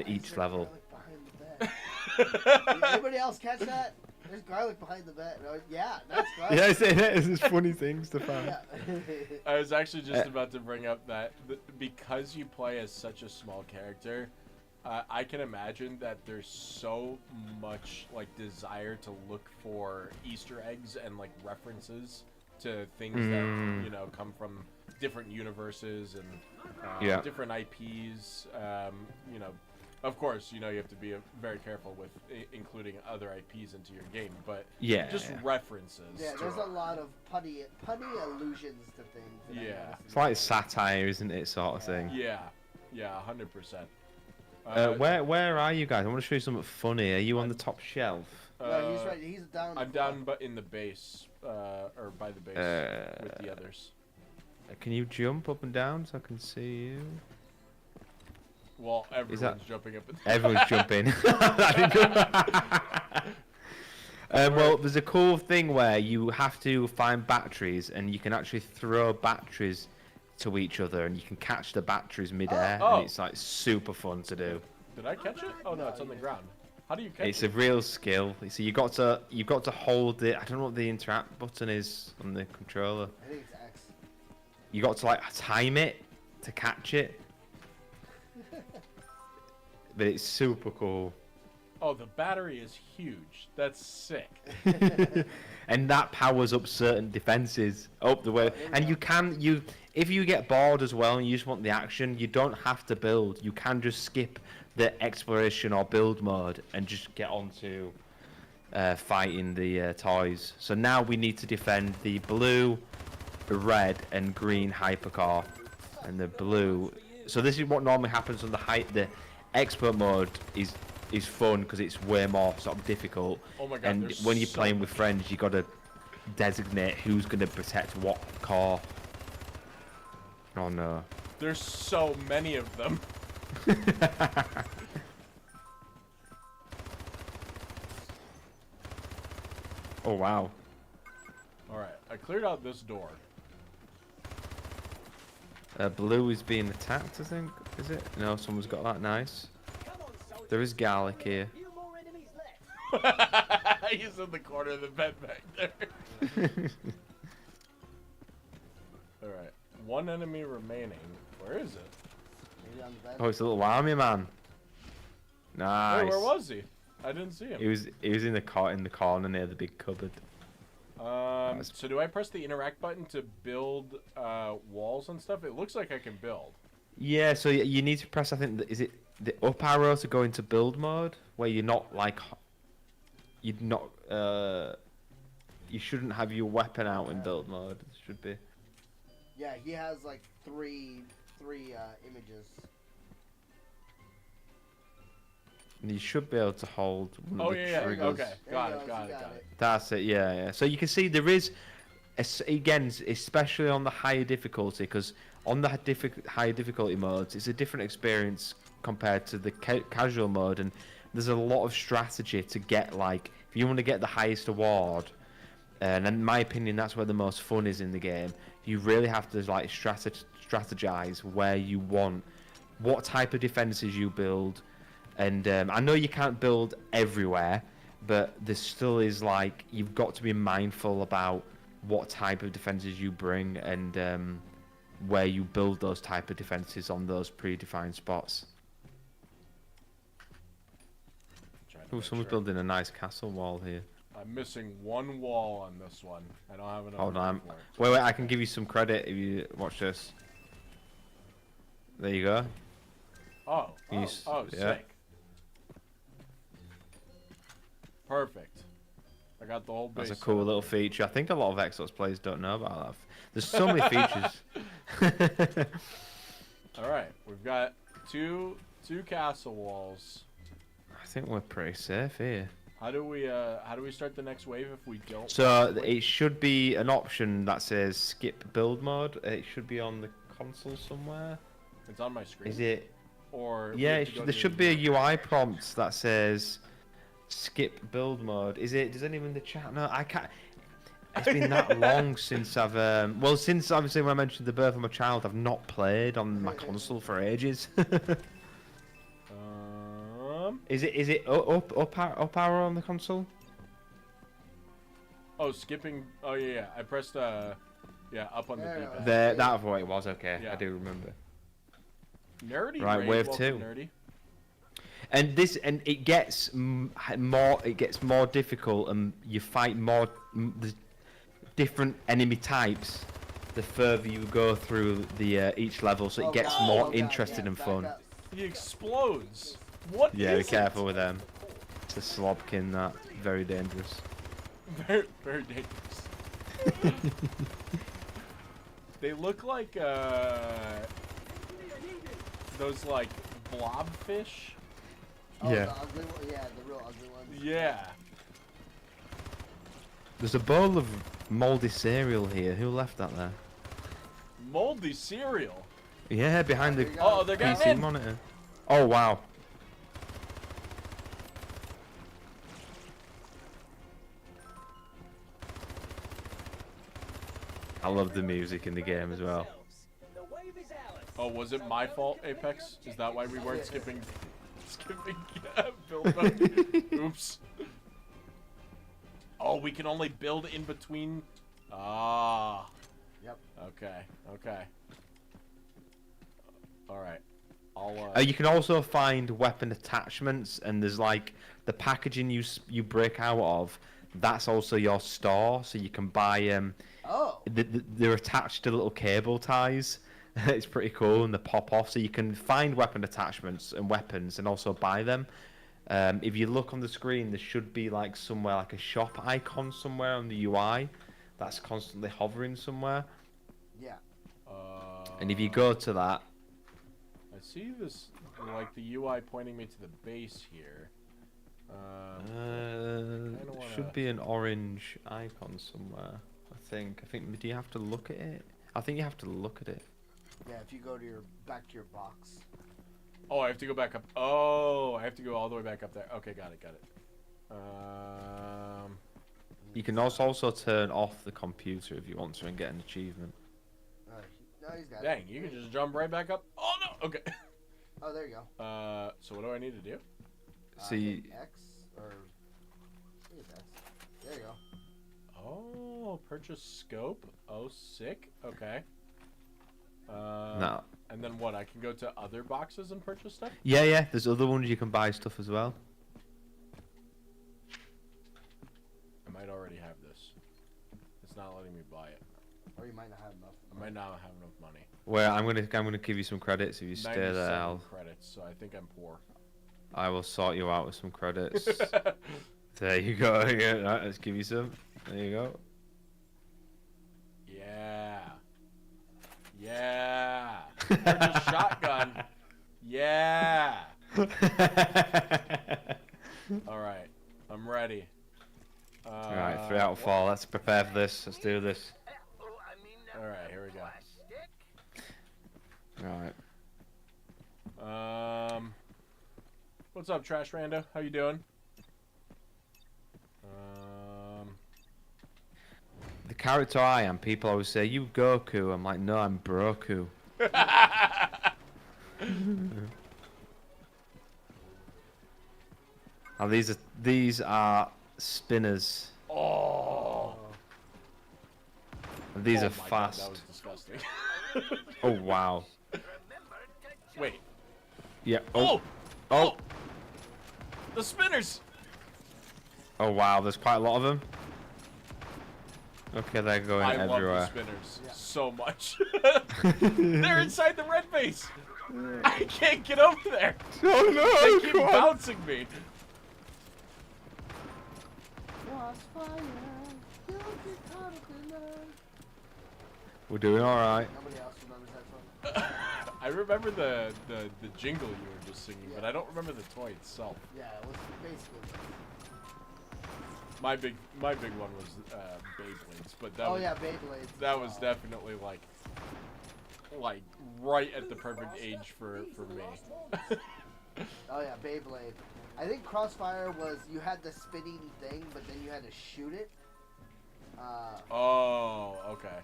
each level. Garlic behind the bed. Did anybody else catch that? There's garlic behind the bed. Oh, yeah, that's garlic. Yeah, it's funny things to find. Yeah. I was actually just about to bring up that because you play as such a small character, I can imagine that there's so much like desire to look for Easter eggs and like references to things that you know come from different universes and different IPs. You know, of course, you know you have to be very careful with including other IPs into your game, but just references. Yeah, to there's it. a lot of punny allusions to things. that I've Yeah. noticed. It's like satire, isn't it, sort of thing. Yeah, 100%. Where are you guys? I want to show you something funny. Are you on the top shelf? No, he's right. He's down. I'm down, but in the base, or by the base with the others. Can you jump up and down so I can see you? Well, everyone's jumping up. Everyone's jumping. Well, there's a cool thing where you have to find batteries, and you can actually throw batteries to each other, and you can catch the batteries mid-air, and it's like super fun to do. Did I catch it? Oh no, it's on the ground. How do you catch It's it? a real skill. So you've got to hold it. I don't know what the interact button is on the controller. I think it's X. You got to like time it to catch it. But it's super cool. Oh, the battery is huge. That's sick. And that powers up certain defenses up the way. And if you get bored as well and you just want the action, you don't have to build. You can just skip the exploration or build mode and just get on to fighting the toys. So now we need to defend the blue, red, and green hypercar. And the blue. So this is what normally happens on the expert mode is fun because it's way more sort of difficult. Oh my god! And there's when you're so playing much. with friends, you got to designate who's going to protect what car. Oh no. There's so many of them. Oh wow. All right, I cleared out this door. Blue is being attacked, I think. Is it? No, someone's got that. Nice. There is garlic here. He's in the corner of the bed back there. All right, one enemy remaining. Where is it? Maybe on the bed. Oh, it's a little army man. Nice. Wait, where was he? I didn't see him. He was in the corner near the big cupboard. So do I press the interact button to build walls and stuff? It looks like I can build. Yeah, so you need to press, I think, is it the up arrow to go into build mode, where you're not like, you shouldn't have your weapon out in build mode. It should be. Yeah, he has like three images. And you should be able to hold one Oh of the yeah, triggers. okay, There got you it, go, got you it, got got it. That's it, yeah. So you can see there is, again, especially on the higher difficulty, because on the higher difficulty modes, it's a different experience compared to the casual mode, and there's a lot of strategy to get, like, if you want to get the highest award, and in my opinion, that's where the most fun is in the game, you really have to, like, strategize where you want, what type of defenses you build, and I know you can't build everywhere, but there still is, like, you've got to be mindful about what type of defenses you bring and where you build those type of defenses on those predefined spots. Trying to Oh, make someone's sure. building a nice castle wall here. I'm missing one wall on this one. I don't have enough Hold room on. for it. Wait, I can give you some credit if you watch this. There you go. Oh, You oh, yeah. sick. Perfect. I got the whole base. That's a set cool up. little feature. I think a lot of Xbox players don't know about that. There's so many features. All right, we've got two castle walls. I think we're pretty safe here. How do we start the next wave if we don't? So it should be an option that says skip build mode. It should be on the console somewhere. It's on my screen. Is it? Or we Yeah, have to go there to should the be a UI prompt that says skip build mode. Is it? Does anyone in the chat know? I can't. It's been that long since I've well, since obviously when I mentioned the birth of my child, I've not played on my console for ages. Is it up arrow on the console? Oh, skipping. Oh yeah. I pressed yeah, up on the There. D-pad. There, that's what it was. Okay, Yeah. I do remember. Nerdy. Right, raid, wave welcome, 2. Nerdy. And it gets more difficult, and you fight more the different enemy types the further you go through the each level, so it gets more God, interesting yeah, and back fun. up. He explodes. What Yeah, be is careful with them. It's a slobkin, that very dangerous. it? Very, very dangerous. They look like those like blobfish. Oh, Yeah. the ugly one, yeah, the real ugly ones. Yeah. There's a bowl of mouldy cereal here. Who left that there? Moldy cereal. Yeah, behind the There you go. Oh, they're getting PC in. monitor. Oh wow. I love the music in the game as well. Oh, was it my fault, Apex? Is that why we weren't skipping build mode? Oops. Oh, we can only build in between. Ah. Yep. Okay. Okay. All right. I'll. You can also find weapon attachments, and there's like the packaging you break out of. That's also your store, so you can buy Oh. They're attached to little cable ties. It's pretty cool, and they pop off, so you can find weapon attachments and weapons, and also buy them. If you look on the screen, there should be like somewhere like a shop icon somewhere on the UI that's constantly hovering somewhere. Yeah. And if you go to that, I see this, like the UI pointing me to the base here. wanna- should be an orange icon somewhere. I think. Do you have to look at it? I think you have to look at it. Yeah, if you go to back to your box. Oh, I have to go back up. Oh, I have to go all the way back up there. Okay, got it, got it. You can also turn off the computer if you want to and get an achievement. No, he's got Dang, it. you can just jump right back up. Oh no. Okay. Oh, there you go. So what do I need to do? See, hit X or I think it's X. There you go. Oh, purchase scope. Oh, sick. Okay. no. And then what? I can go to other boxes and purchase stuff? Yeah. There's other ones you can buy stuff as well. I might already have this. It's not letting me buy it. Or you might not have enough. I might not have enough money. Well, I'm gonna give you some credits if you stay there. 97 credits, so I think I'm poor. I will sort you out with some credits. There you go. Yeah, right, let's give you some. There you go. Yeah. Yeah. Purchase shotgun. Yeah. All right. I'm ready. All right, 3 out of 4. Let's prepare for this. Let's do this. All right, here we go. All right. What's up, Trash Rando? How you doing? The character I am, people always say, "You Goku." I'm like, no, I'm Broku. Oh, these are spinners. Oh. And these Oh are my God, fast. that was disgusting. Oh wow. Wait. Yeah. Oh. Oh. The spinners. Oh wow. There's quite a lot of them. Okay, they're going I everywhere. love the spinners so much. They're inside the red base. I can't get over there. Oh no! They keep bouncing me. We're doing all right. Nobody else remembers that song. I remember the jingle you were just singing, but I don't remember the toy itself. Yeah, it was basically. My big one was Beyblades, but that Oh was, yeah, Beyblades. that was definitely like right at the perfect age for me. Oh yeah, Beyblade. I think Crossfire was you had the spinning thing, but then you had to shoot it. Oh, okay.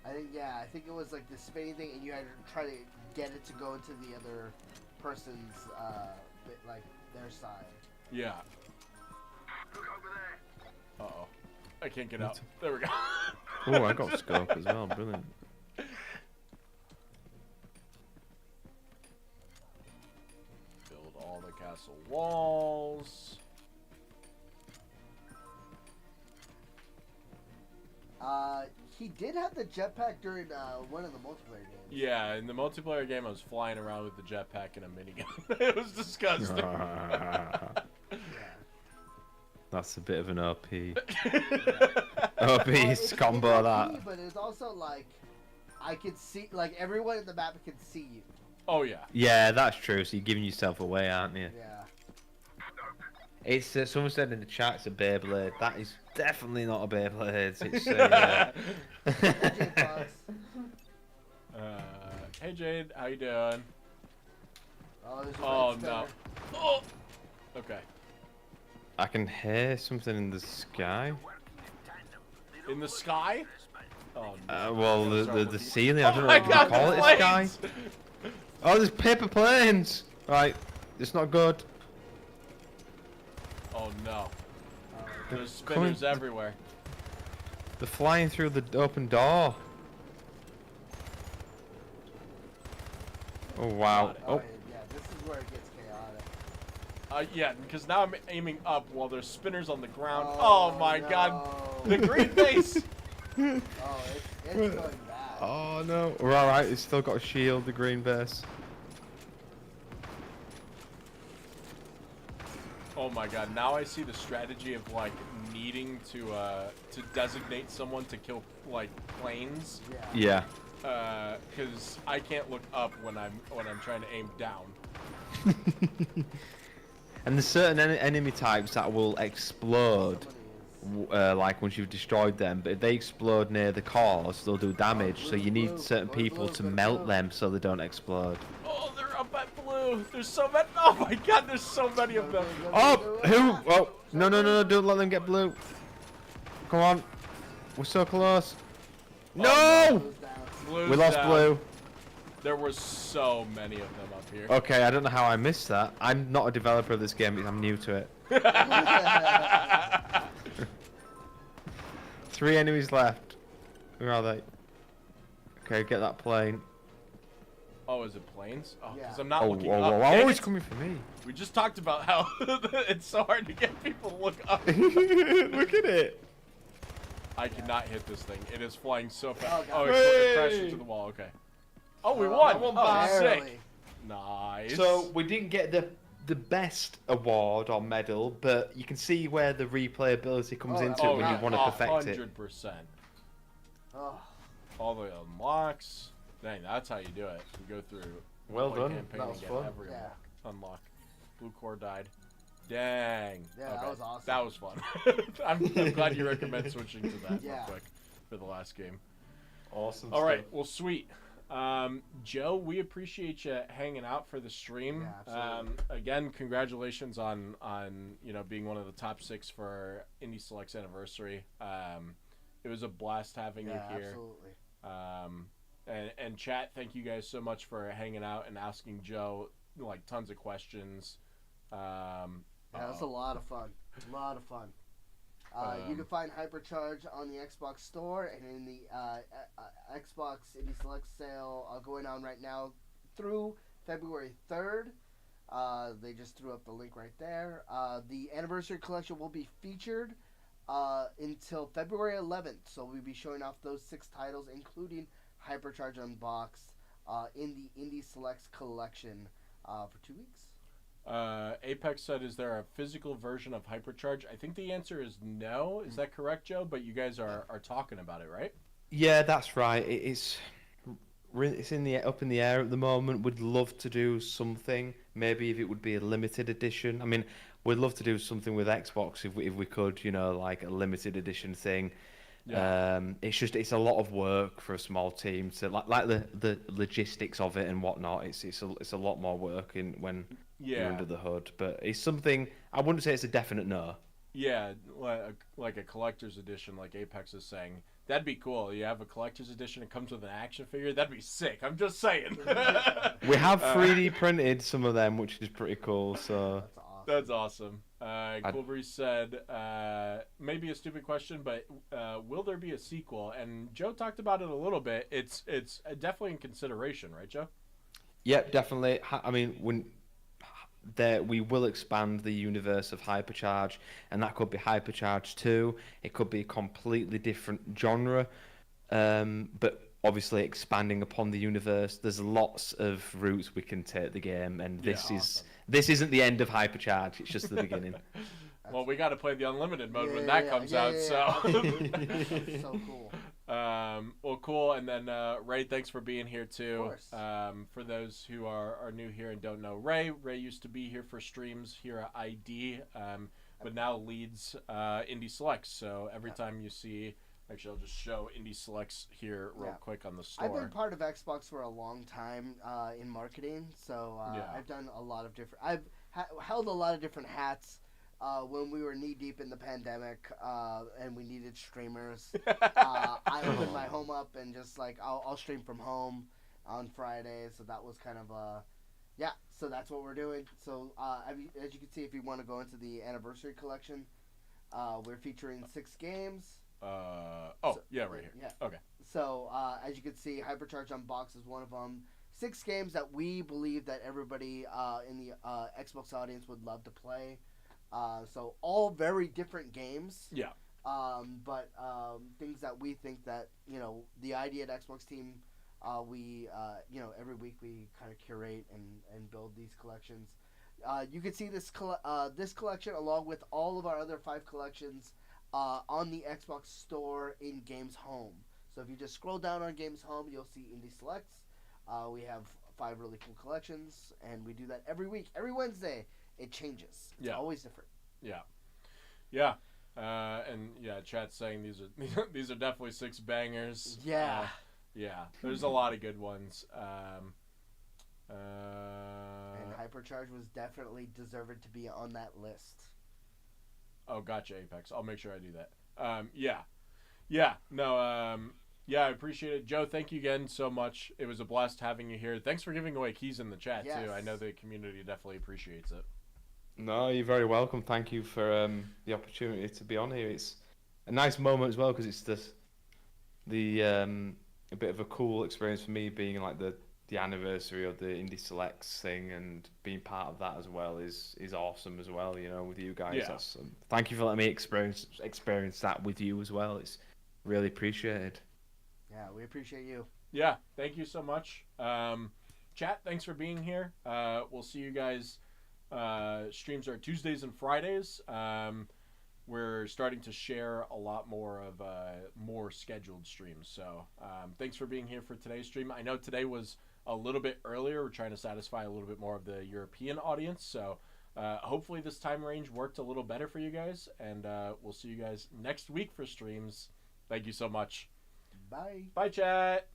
I think it was like the spinning thing, and you had to try to get it to go into the other person's like their side. Yeah. Uh-oh. I can't get out. There we go. Oh, I got scope as well. Brilliant. Build all the castle walls. He did have the jetpack during one of the multiplayer games. Yeah, in the multiplayer game, I was flying around with the jetpack and a minigun. It was disgusting. That's a bit of an OP. OP's combo that. But it's also like I could see, like everyone in the map could see you. Oh yeah. Yeah, that's true. So you're giving yourself away, aren't you? Yeah. It's someone said in the chat it's a Beyblade. That is definitely not a Beyblade. It's Hey Jade, how you doing? There's a Oh red no. spinner. Oh. Okay. I can hear something in the sky. In the sky? Oh no. Well, the ceiling. I don't know my what you God, call the it. Sky. planes! Oh, there's paper planes. Right, it's not good. Oh no. They're There's spinners coming- everywhere. They're flying through the open door. Oh wow. Got it. Oh, Yeah, this is where it gets chaotic. Yeah, because now I'm aiming up while there's spinners on the ground. Oh, my God. The green base! Oh, it's going bad. oh no. We're all right. It's still got a shield. The green base. Oh my God! Now I see the strategy of like needing to designate someone to kill like planes, Yeah. because I can't look up when I'm trying to aim down. And there's certain enemy types that will explode, like once you've destroyed them. But if they explode near the cores, they'll do damage. So you need certain people to melt them so they don't explode. Oh, they're up at blue. blue. There's so many. Oh my god, there's so many of them. Oh, who? Oh, no, don't let them get blue. Come on. We're so close. No! Goes down. Blue's We lost down. blue. There were so many of them up here. Okay, I don't know how I missed that. I'm not a developer of this game. I'm new to it. 3 enemies left. Where are they? Okay, get that plane. Oh, is it planes? Oh, because Yeah. I'm not Oh, looking whoa, up. whoa, Dang always it. coming for me. We just talked about how it's so hard to get people to look up. Look at it. I cannot hit this thing. It is flying so fast. Oh, Oh, God. it crashed Hey! into the wall. Okay. Oh, we Oh, won. I won Oh, back. sick. Barely. Nice. So we didn't get the best award or medal, but you can see where the replayability comes Oh, into it when you want to perfect it. 100%. Oh, All the unlocks. Dang, that's how you do it. You go through Well play done. campaign That and was get fun. every Yeah. unlock. Blue core died. Dang. Yeah, okay. that was awesome. That was fun. I'm glad you recommend switching to that real Yeah. quick for the last game. Awesome. All right, well, sweet. Joe, we appreciate you hanging out for the stream. Yeah, absolutely. Again, congratulations on being one of the top 6 for our Indie Selects anniversary. It was a blast having yeah, you here. absolutely. And chat, thank you guys so much for hanging out and asking Joe like tons of questions. Yeah, it was a lot of fun. A lot of fun. You can find HYPERCHARGE on the Xbox Store and in the Xbox Indie Select sale going on right now through February 3rd. They just threw up the link right there. The Anniversary Collection will be featured until February 11th, so we'll be showing off those 6 titles, including HYPERCHARGE Unboxed, in the Indie Selects collection for 2 weeks. Apex said, is there a physical version of HYPERCHARGE? I think the answer is no. Is that correct, Joe? But you guys are talking about it, right? Yeah, that's right. It's up in the air at the moment. We'd love to do something. Maybe if it would be a limited edition. I mean, we'd love to do something with Xbox if we could. Like a limited edition thing. Yeah. It's a lot of work for a small team to like the logistics of it and whatnot. It's a lot more work when you're under the hood. But it's something I wouldn't say it's a definite no. Yeah, like a collector's edition, like Apex is saying. That'd be cool. You have a collector's edition. It comes with an action figure. That'd be sick. I'm just saying. We have 3D printed some of them, which is pretty cool. So That's awesome. That's awesome. Colbury said, maybe a stupid question, but will there be a sequel? And Joe talked about it a little bit. It's definitely in consideration, right, Joe? Yep, definitely. I mean, we will expand the universe of HYPERCHARGE, and that could be HYPERCHARGE 2. It could be a completely different genre, but obviously expanding upon the universe. There's lots of routes we can take the game, and this isn't the end of HYPERCHARGE. It's just the beginning. Well, we got to play the unlimited mode when that comes out. So. That's so cool. Well, cool. And then Ray, thanks for being here too. Of course. For those who are new here and don't know Ray used to be here for streams here at ID, but now leads Indie Selects. So every time you see, actually, I'll just show Indie Selects here real quick on the store. I've been part of Xbox for a long time in marketing, so I've done a lot of different. I've held a lot of different hats. When we were knee deep in the pandemic and we needed streamers, I opened my home up and just like I'll stream from home on Fridays. So that was kind of so that's what we're doing. So as you can see, if you want to go into the anniversary collection, we're featuring 6 games. Right here. Yeah. Okay. So as you can see, HYPERCHARGE Unboxed is one of them. 6 games that we believe that everybody in the Xbox audience would love to play. So all very different games. Yeah. But things that we think that, the idea at Xbox team, we, every week we kind of curate and build these collections. You can see this collection along with all of our other 5 collections on the Xbox store in Games Home. So if you just scroll down on Games Home, you'll see Indie Selects. We have 5 really cool collections, and we do that every week. Every Wednesday, it changes. It's always different. Yeah. And chat's saying these are definitely 6 bangers. Yeah. Yeah. There's a lot of good ones. And HYPERCHARGE was definitely deserved to be on that list. Oh, gotcha, Apex. I'll make sure I do that. Yeah. No, I appreciate it. Joe, thank you again so much. It was a blast having you here. Thanks for giving away keys in the chat, Yes. too. I know the community definitely appreciates it. No, you're very welcome. Thank you for the opportunity to be on here. It's a nice moment as well because it's the a bit of a cool experience for me being like the anniversary of the Indie Selects thing and being part of that as well is awesome as well. You know, with you guys. Yeah. That's, thank you for letting me experience that with you as well. It's really appreciated. Yeah, we appreciate you. Yeah, thank you so much. Chat, thanks for being here. We'll see you guys. Streams are Tuesdays and Fridays. We're starting to share a lot more of more scheduled streams. So thanks for being here for today's stream. I know today was a little bit earlier. We're trying to satisfy a little bit more of the European audience. So hopefully this time range worked a little better for you guys. And we'll see you guys next week for streams. Thank you so much. Bye. Bye, chat.